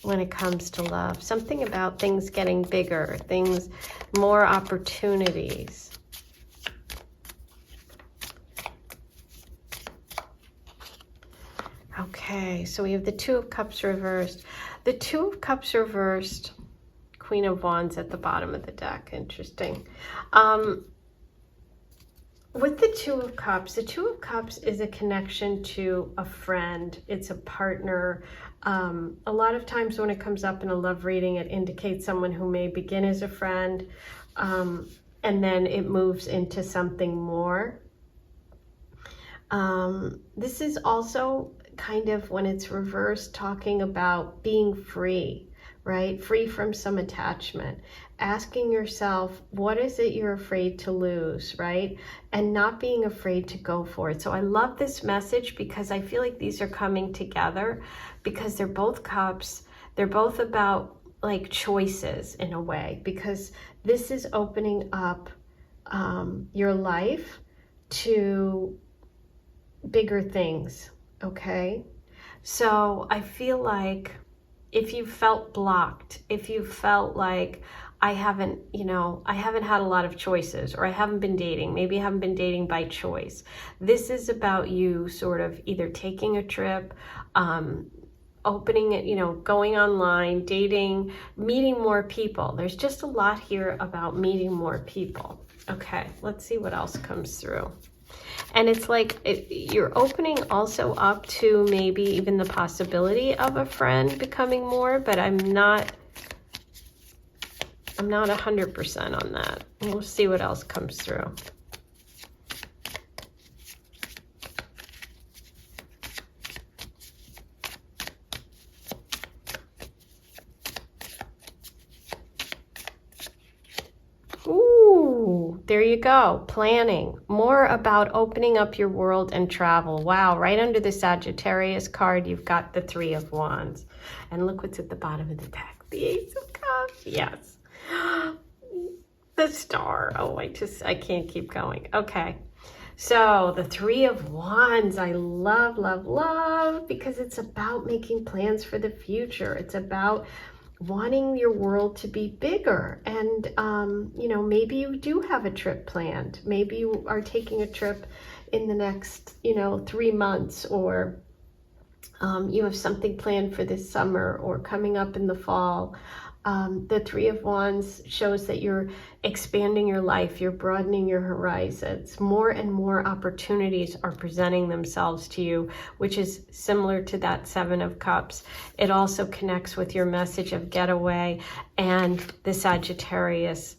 when it comes to love. Something about things getting bigger, more opportunities. Okay, so we have the 2 of Cups reversed. The 2 of Cups reversed, Queen of Wands at the bottom of the deck. Interesting. With the 2 of Cups, the 2 of Cups is a connection to a friend. It's a partner. A lot of times when it comes up in a love reading, it indicates someone who may begin as a friend, and then it moves into something more. This is also kind of, when it's reversed, talking about being free, right? Free from some attachment. Asking yourself, what is it you're afraid to lose, right? And not being afraid to go for it. So I love this message because I feel like these are coming together because they're both cups. They're both about like choices in a way, because this is opening up your life to bigger things. Okay, so I feel like if you felt blocked, if you felt like I haven't had a lot of choices, or I haven't been dating, maybe I haven't been dating by choice. This is about you sort of either taking a trip, opening it, going online, dating, meeting more people. There's just a lot here about meeting more people. Okay, let's see what else comes through. And it's like you're opening also up to maybe even the possibility of a friend becoming more, but I'm not 100% on that. We'll see what else comes through. There you go. Planning. More about opening up your world and travel. Wow. Right under the Sagittarius card, you've got the 3 of Wands. And look what's at the bottom of the deck. The Ace of Cups. Yes. The Star. Oh, I can't keep going. Okay. So the 3 of Wands, I love, love, love, because it's about making plans for the future. It's about wanting your world to be bigger. And, maybe you do have a trip planned. Maybe you are taking a trip in the next, 3 months, or you have something planned for this summer or coming up in the fall. The 3 of Wands shows that you're expanding your life, you're broadening your horizons. More and more opportunities are presenting themselves to you, which is similar to that 7 of Cups. It also connects with your message of getaway and the Sagittarius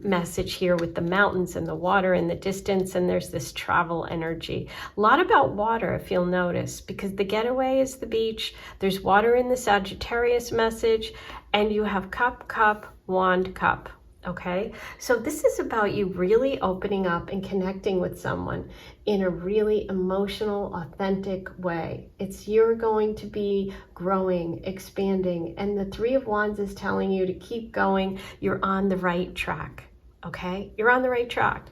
message here with the mountains and the water in the distance, and there's this travel energy. A lot about water, if you'll notice, because the getaway is the beach. There's water in the Sagittarius message, and you have cup, cup, wand, cup. Okay, so this is about you really opening up and connecting with someone in a really emotional, authentic way. You're going to be growing, expanding, and the 3 of Wands is telling you to keep going. You're on the right track. Okay, you're on the right track.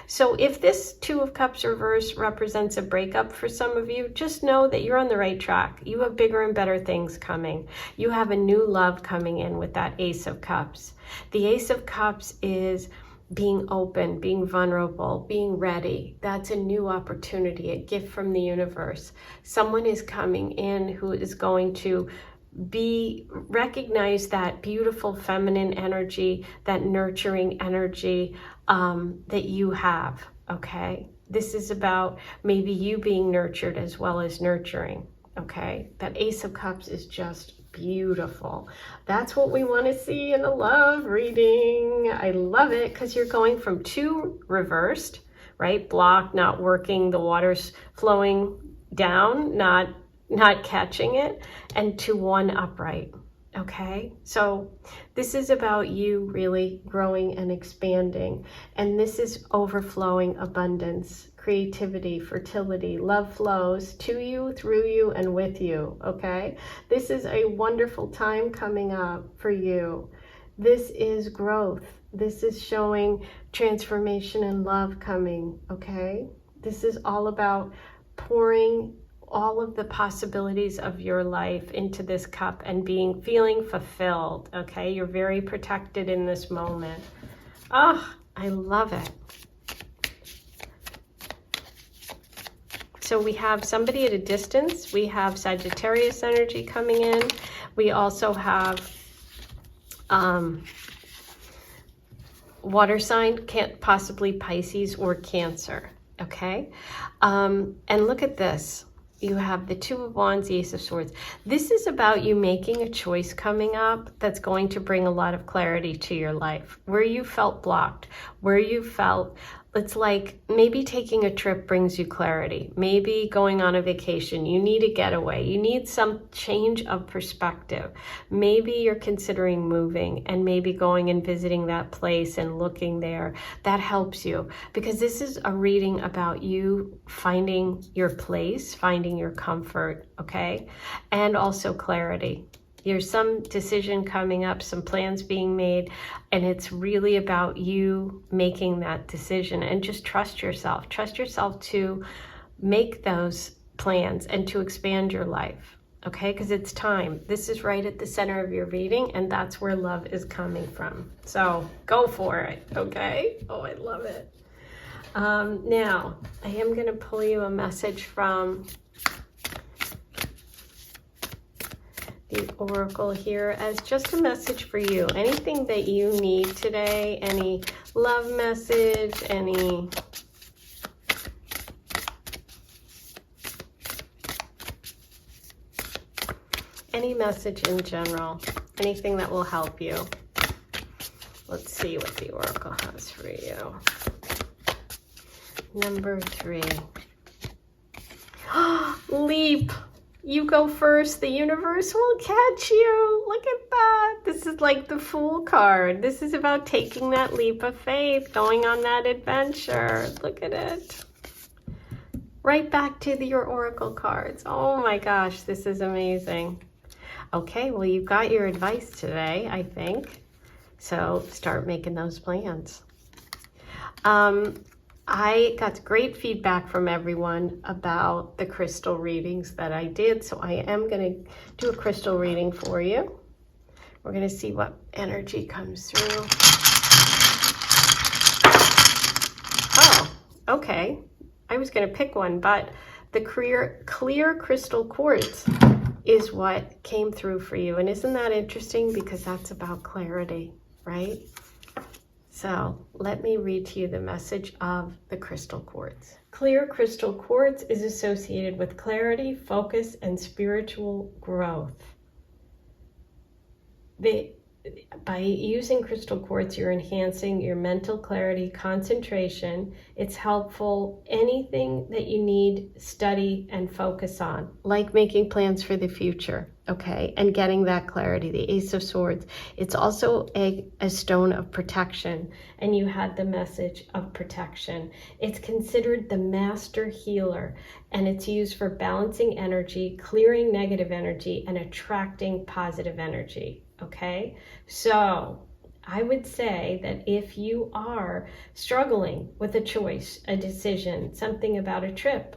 So if this Two of Cups reverse represents a breakup for some of you, just know that you're on the right track. You have bigger and better things coming. You have a new love coming in with that Ace of Cups. The Ace of Cups is being open, being vulnerable, being ready. That's a new opportunity, a gift from the universe. Someone is coming in who is going to recognize that beautiful feminine energy, that nurturing energy that you have, okay? This is about maybe you being nurtured as well as nurturing, okay? That Ace of Cups is just beautiful. That's what we want to see in a love reading. I love it because you're going from 2 reversed, right? Blocked, not working, the water's flowing down, not catching it, and to 1 upright. Okay, so this is about you really growing and expanding, and this is overflowing abundance, creativity, fertility. Love flows to you, through you, and with you. Okay, this is a wonderful time coming up for you. This is growth. This is showing transformation and love coming. Okay, this is all about pouring all of the possibilities of your life into this cup and feeling fulfilled. Okay, you're very protected in this moment. Oh, I love it. So we have somebody at a distance. We have Sagittarius energy coming in. We also have water sign, possibly Pisces or Cancer. Okay, and look at this. You have the Two of Wands, the Ace of Swords. This is about you making a choice coming up that's going to bring a lot of clarity to your life. Where you felt blocked, where you felt, it's like maybe taking a trip brings you clarity. Maybe going on a vacation, you need a getaway. You need some change of perspective. Maybe you're considering moving and maybe going and visiting that place and looking there. That helps you because this is a reading about you finding your place, finding your comfort, okay? And also clarity. There's some decision coming up, some plans being made, and it's really about you making that decision. And just trust yourself. Trust yourself to make those plans and to expand your life, okay? Because it's time. This is right at the center of your reading, and that's where love is coming from. So go for it, okay? Oh, I love it. Now, I am going to pull you a message from the Oracle here as just a message for you. Anything that you need today, any love message, any message in general, anything that will help you. Let's see what the Oracle has for you. Number 3. Leap. You go first. The universe will catch you. Look at that. This is like the Fool card. This is about taking that leap of faith, going on that adventure. Look at it. Right back to your Oracle cards. Oh my gosh, this is amazing. Okay, well, you got your advice today, I think. So start making those plans. I got great feedback from everyone about the crystal readings that I did, so I am going to do a crystal reading for you. We're going to see what energy comes through. Oh, okay. I was going to pick one, but the clear crystal quartz is what came through for you. And isn't that interesting? Because that's about clarity, right? So let me read to you the message of the crystal quartz. Clear crystal quartz is associated with clarity, focus, and spiritual growth. By using crystal quartz, you're enhancing your mental clarity, concentration. It's helpful. Anything that you need, study and focus on, like making plans for the future, okay, and getting that clarity. The Ace of Swords. It's also a stone of protection, and you had the message of protection. It's considered the master healer, and it's used for balancing energy, clearing negative energy, and attracting positive energy. Okay, so I would say that if you are struggling with a choice, a decision, something about a trip,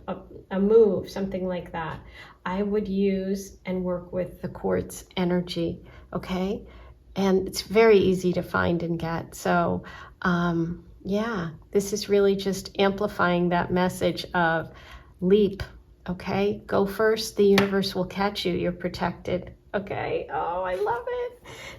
a move, something like that, I would use and work with the quartz energy, okay? And it's very easy to find and get. So yeah, this is really just amplifying that message of leap, okay? Go first, the universe will catch you, you're protected, okay? Oh, I love it.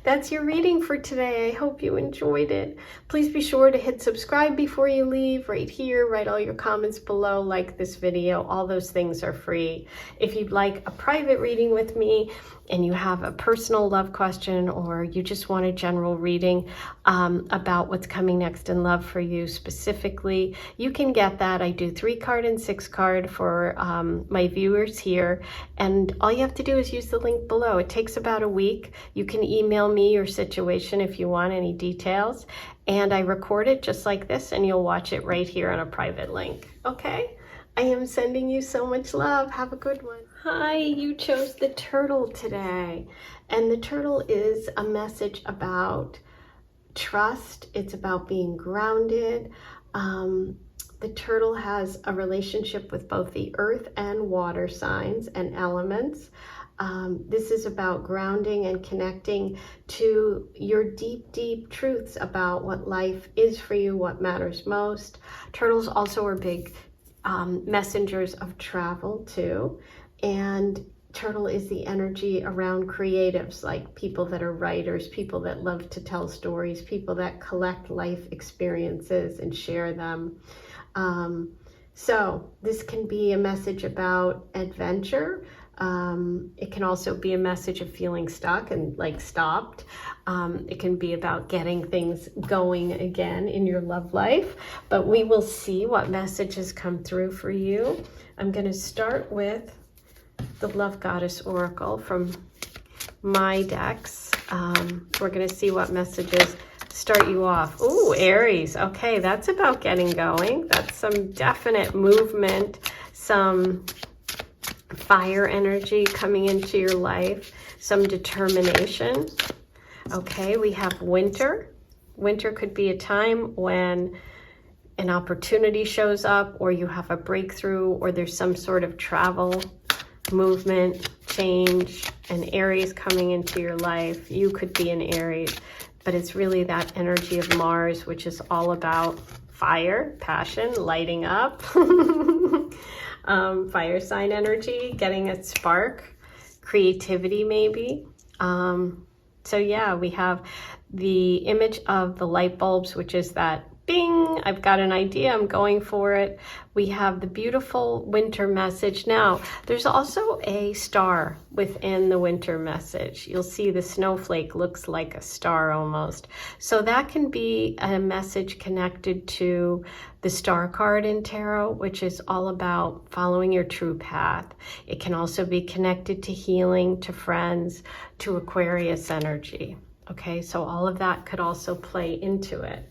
That's your reading for today. I hope you enjoyed it. Please be sure to hit subscribe before you leave, right here, write all your comments below, like this video, all those things are free. If you'd like a private reading with me and you have a personal love question, or you just want a general reading about what's coming next in love for you specifically, you can get that. I do 3-card and 6-card for my viewers here, and all you have to do is use the link below. It takes about a week. You can email me your situation if you want any details, and I record it just like this, and you'll watch it right here on a private link, okay? I am sending you so much love. Have a good one. Hi, you chose the turtle today. And the turtle is a message about trust. It's about being grounded. The turtle has a relationship with both the earth and water signs and elements. This is about grounding and connecting to your deep, deep truths about what life is for you, what matters most. Turtles also are big messengers of travel too. And turtle is the energy around creatives, like people that are writers, people that love to tell stories, people that collect life experiences and share them. So this can be a message about adventure. It can also be a message of feeling stuck and like stopped. It can be about getting things going again in your love life, but we will see what messages come through for you. I'm going to start with the Love Goddess Oracle from my decks. We're going to see what messages start you off. Ooh, Aries. Okay, that's about getting going. That's some definite movement, some fire energy coming into your life, some determination. Okay, we have winter. Winter could be a time when an opportunity shows up, or you have a breakthrough, or there's some sort of travel, movement, change, an Aries coming into your life. You could be an Aries, but it's really that energy of Mars, which is all about fire, passion, lighting up, fire sign energy, getting a spark, creativity maybe. So yeah, we have the image of the light bulbs, which is that bing, I've got an idea, I'm going for it. We have the beautiful winter message. Now, there's also a star within the winter message. You'll see the snowflake looks like a star almost. So that can be a message connected to the star card in tarot, which is all about following your true path. It can also be connected to healing, to friends, to Aquarius energy. Okay, so all of that could also play into it.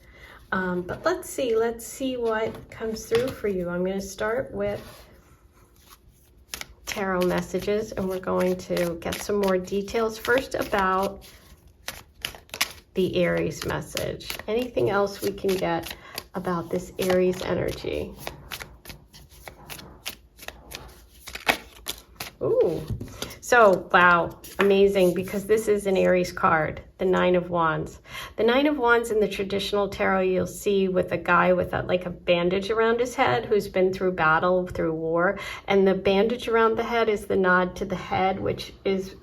But let's see what comes through for you. I'm going to start with tarot messages, and we're going to get some more details first about the Aries message. Anything else we can get about this Aries energy? Ooh, so wow, amazing, because this is an Aries card, the 9 of Wands. The 9 of Wands in the traditional tarot you'll see with a guy with like a bandage around his head who's been through battle, through war, and the bandage around the head is the nod to the head, which is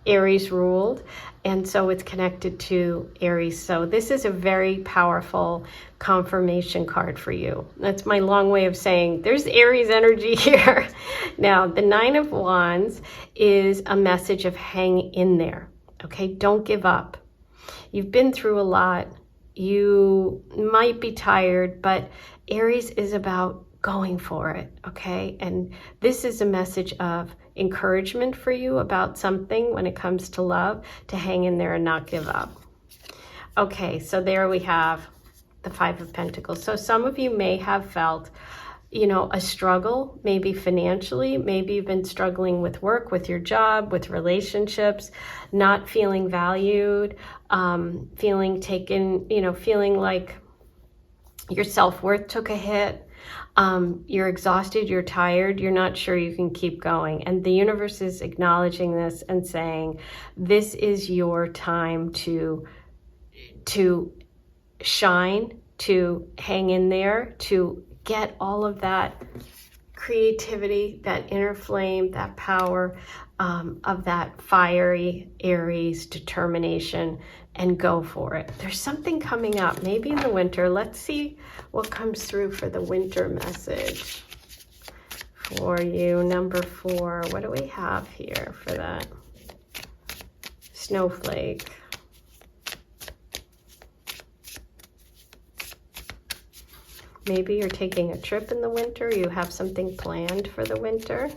Aries ruled, and so it's connected to Aries. So this is a very powerful confirmation card for you. That's my long way of saying there's Aries energy here. Now, the 9 of Wands is a message of hang in there. Okay, don't give up. You've been through a lot. You might be tired, but Aries is about going for it, okay? And this is a message of encouragement for you about something when it comes to love, to hang in there and not give up. Okay, so there we have the 5 of Pentacles. So some of you may have felt you know, a struggle, maybe financially, maybe you've been struggling with work, with your job, with relationships, not feeling valued, feeling taken, you know, feeling like your self-worth took a hit. You're exhausted, you're tired, you're not sure you can keep going. And the universe is acknowledging this and saying, this is your time to shine, to hang in there, to get all of that creativity, that inner flame, that power of that fiery Aries determination, and go for it. There's something coming up, maybe in the winter. Let's see what comes through for the winter message for you. Number 4, what do we have here for that? Snowflake. Maybe you're taking a trip in the winter. You have something planned for the winter,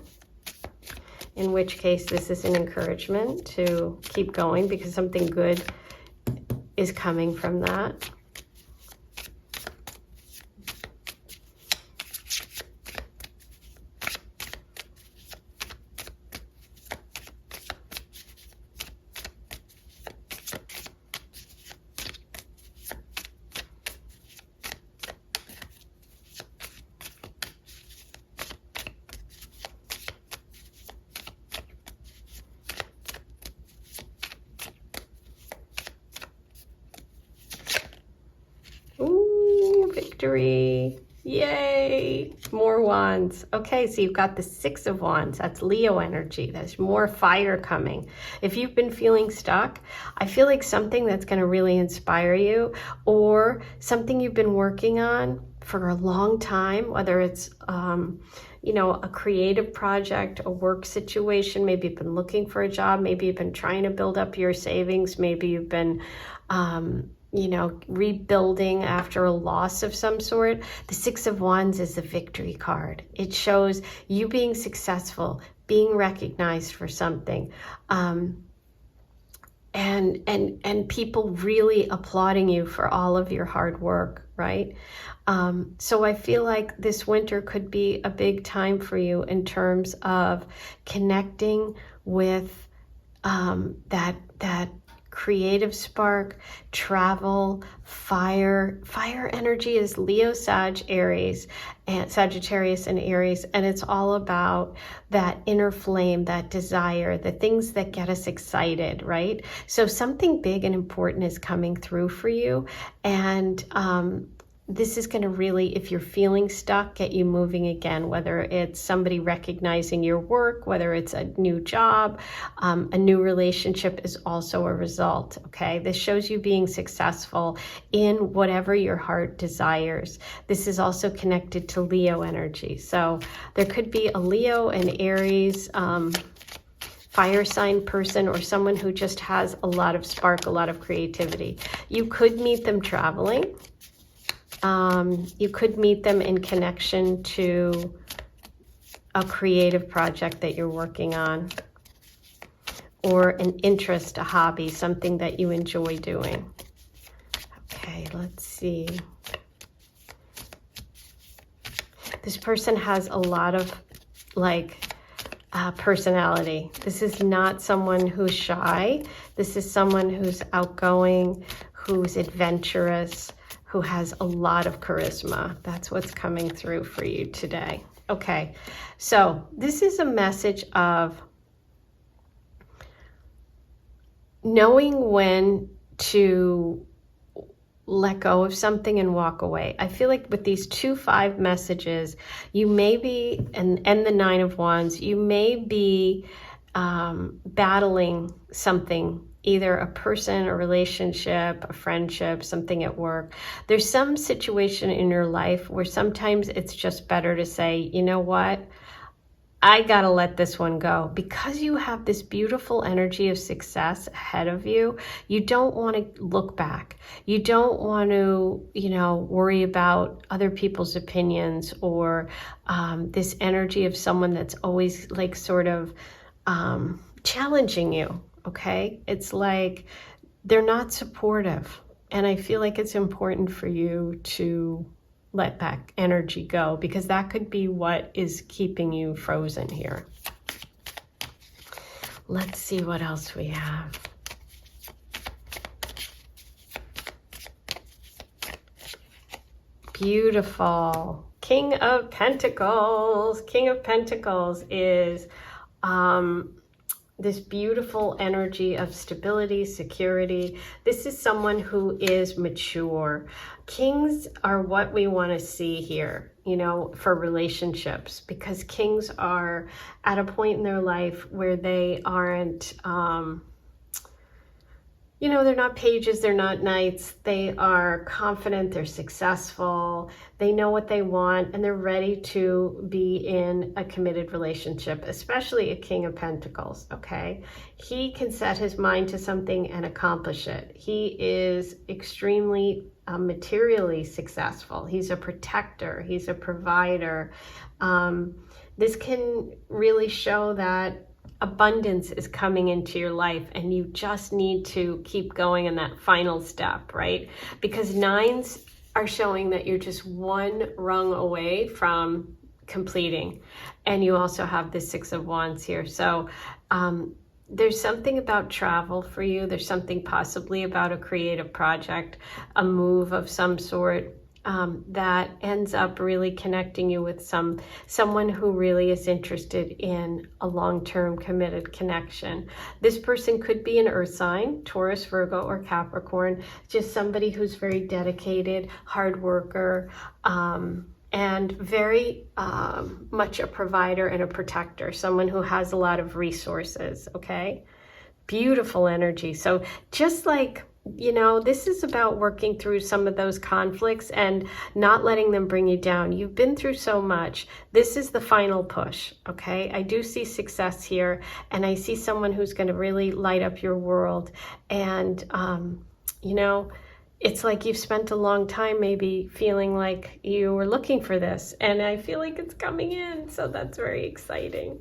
in which case this is an encouragement to keep going because something good is coming from that. Ooh, victory. Yay. More wands. Okay, so you've got the 6 of Wands. That's Leo energy. There's more fire coming. If you've been feeling stuck, I feel like something that's going to really inspire you, or something you've been working on for a long time, whether it's you know, a creative project, a work situation, maybe you've been looking for a job, maybe you've been trying to build up your savings, maybe you've been you know, rebuilding after a loss of some sort. The 6 of Wands is the victory card. It shows you being successful, being recognized for something, and people really applauding you for all of your hard work, right? So I feel like this winter could be a big time for you in terms of connecting with that creative spark, travel, fire. Fire energy is Leo, Sag, Aries, and Sagittarius and Aries, and it's all about that inner flame, that desire, the things that get us excited, right? So something big and important is coming through for you, and this is going to really, if you're feeling stuck, get you moving again, whether it's somebody recognizing your work, whether it's a new job, a new relationship is also a result, okay? This shows you being successful in whatever your heart desires. This is also connected to Leo energy. So there could be a Leo and Aries fire sign person, or someone who just has a lot of spark, a lot of creativity. You could meet them traveling. You could meet them in connection to a creative project that you're working on, or an interest, a hobby, something that you enjoy doing. Okay, let's see. This person has a lot of personality. This is not someone who's shy. This is someone who's outgoing, who's adventurous, who has a lot of charisma. That's what's coming through for you today. Okay, so this is a message of knowing when to let go of something and walk away. I feel like with these 2-5 messages, you may be, and the 9 of Wands, you may be battling something, either a person, a relationship, a friendship, something at work. There's some situation in your life where sometimes it's just better to say, you know what? I gotta let this one go. Because you have this beautiful energy of success ahead of you, you don't want to look back. You don't want to, you know, worry about other people's opinions, or this energy of someone that's always like sort of challenging you. Okay, it's like they're not supportive, and I feel like it's important for you to let that energy go, because that could be what is keeping you frozen here. Let's see what else we have. Beautiful. King of Pentacles. King of Pentacles is this beautiful energy of stability, security. This is someone who is mature. Kings are what we want to see here, you know, for relationships, because kings are at a point in their life where they aren't, you know, they're not pages, they're not knights. They are confident, they're successful, they know what they want, and they're ready to be in a committed relationship, especially a King of Pentacles, okay? He can set his mind to something and accomplish it. He is extremely materially successful. He's a protector, he's a provider. This can really show that abundance is coming into your life, and you just need to keep going in that final step, right? Because nines are showing that you're just one rung away from completing. And you also have the Six of Wands here. So there's something about travel for you. There's something possibly about a creative project, a move of some sort, that ends up really connecting you with someone who really is interested in a long-term committed connection. This person could be an earth sign, Taurus, Virgo, or Capricorn, just somebody who's very dedicated, hard worker, and very much a provider and a protector, someone who has a lot of resources, okay? Beautiful energy. So just like, you know, this is about working through some of those conflicts and not letting them bring you down. You've been through so much. This is the final push, okay? I do see success here, and I see someone who's going to really light up your world. And, you know, it's like you've spent a long time maybe feeling like you were looking for this, and I feel like it's coming in. So that's very exciting.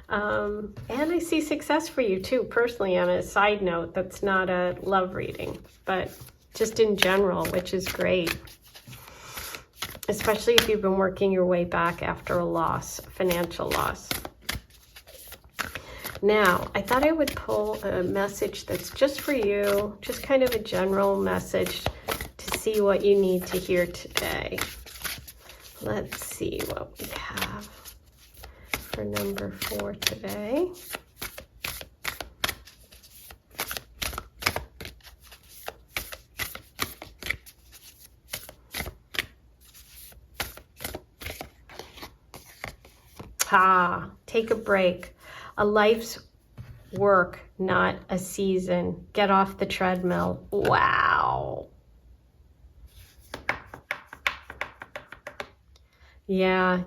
And I see success for you too, personally, on a side note. That's not a love reading, but just in general, which is great. Especially if you've been working your way back after a loss, financial loss. Now, I thought I would pull a message that's just for you, just kind of a general message to see what you need to hear today. Let's see what we have for number 4 today. Take a break. A life's work, not a season. Get off the treadmill. Wow. Yeah.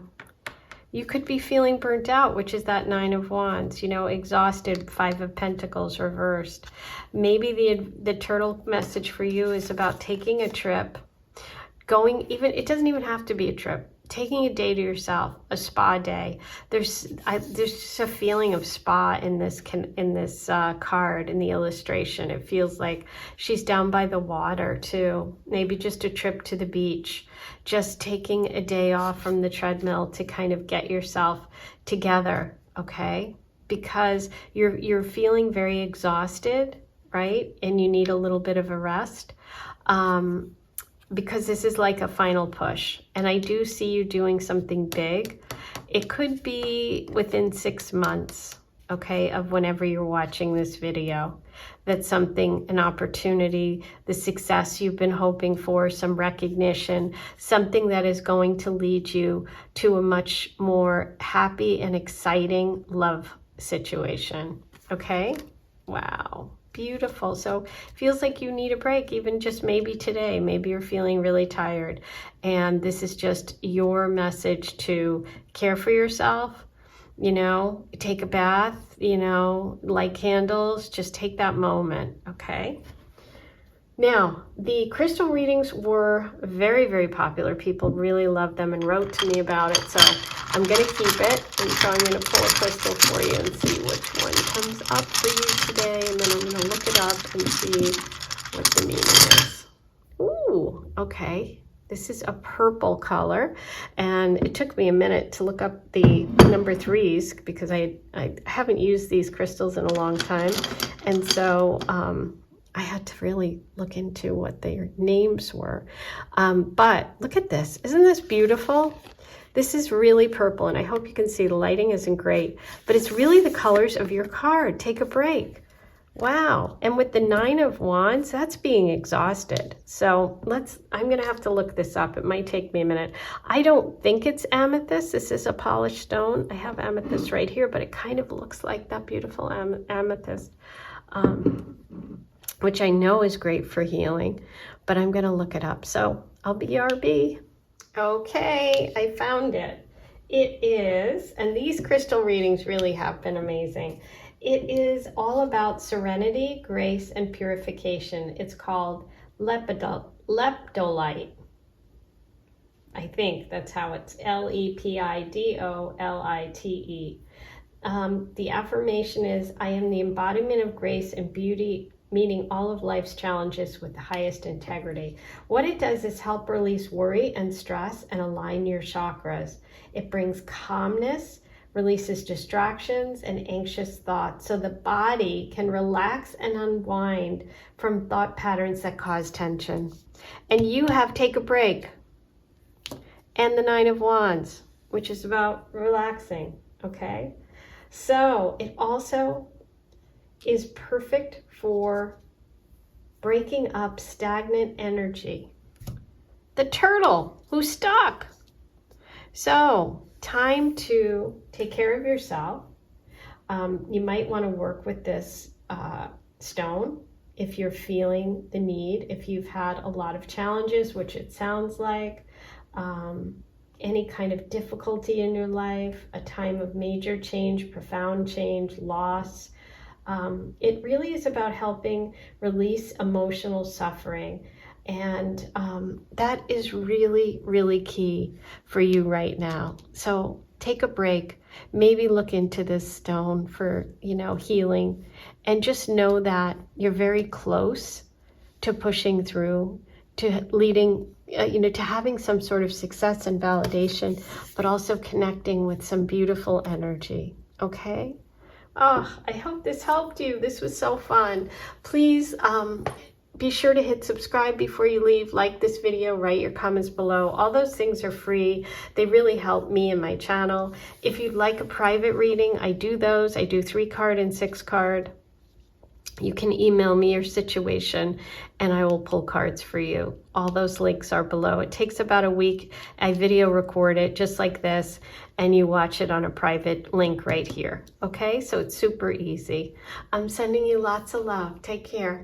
You could be feeling burnt out, which is that 9 of Wands, you know, exhausted, 5 of Pentacles reversed. Maybe the turtle message for you is about taking a trip, it doesn't even have to be a trip, taking a day to yourself, a spa day. There's just a feeling of spa in this card, in the illustration. It feels like she's down by the water too. Maybe just a trip to the beach, just taking a day off from the treadmill to kind of get yourself together, okay? Because you're feeling very exhausted, right? And you need a little bit of a rest. Because this is like a final push. And I do see you doing something big. It could be within 6 months, okay, of whenever you're watching this video. That's something, an opportunity, the success you've been hoping for, some recognition, something that is going to lead you to a much more happy and exciting love situation, okay? Wow. Beautiful. So feels like you need a break, even just maybe today. Maybe you're feeling really tired, and this is just your message to care for yourself, you know, take a bath, you know, light candles, just take that moment, okay? Now, the crystal readings were very, very popular. People really loved them and wrote to me about it. So I'm going to keep it. And so I'm going to pull a crystal for you and see which one comes up for you today. And then I'm going to look it up and see what the meaning is. Ooh, okay. This is a purple color, and it took me a minute to look up the number 3s because I haven't used these crystals in a long time, and so I had to really look into what their names were. But look at this. Isn't this beautiful? This is really purple, and I hope you can see the lighting isn't great, but it's really the colors of your card. Take a break. Wow. And with the 9 of Wands, that's being exhausted. So I'm going to have to look this up. It might take me a minute. I don't think it's amethyst. This is a polished stone. I have amethyst right here, but it kind of looks like that beautiful amethyst, which I know is great for healing, but I'm going to look it up. So I'll be RB. Okay, I found it. It is, and these crystal readings really have been amazing. It is all about serenity, grace, and purification. It's called lepidolite. I think that's how it's Lepidolite. The affirmation is, I am the embodiment of grace and beauty, meeting all of life's challenges with the highest integrity. What it does is help release worry and stress and align your chakras. It brings calmness, releases distractions and anxious thoughts so the body can relax and unwind from thought patterns that cause tension. And you have Take a Break and the 9 of Wands, which is about relaxing, okay? So it also is perfect for breaking up stagnant energy. The Turtle who's stuck. So time to take care of yourself. You might want to work with this stone if you're feeling the need, if you've had a lot of challenges, which it sounds like, any kind of difficulty in your life, a time of major change, profound change, loss. It really is about helping release emotional suffering. And that is really, really key for you right now. So take a break, maybe look into this stone for, healing, and just know that you're very close to pushing through, to leading, to having some sort of success and validation, but also connecting with some beautiful energy. Okay? Oh, I hope this helped you. This was so fun. Please, be sure to hit subscribe before you leave, like this video, write your comments below. All those things are free. They really help me and my channel. If you'd like a private reading, I do those. I do 3-card and 6-card. You can email me your situation and I will pull cards for you. All those links are below. It takes about a week. I video record it just like this and you watch it on a private link right here. Okay, so it's super easy. I'm sending you lots of love. Take care.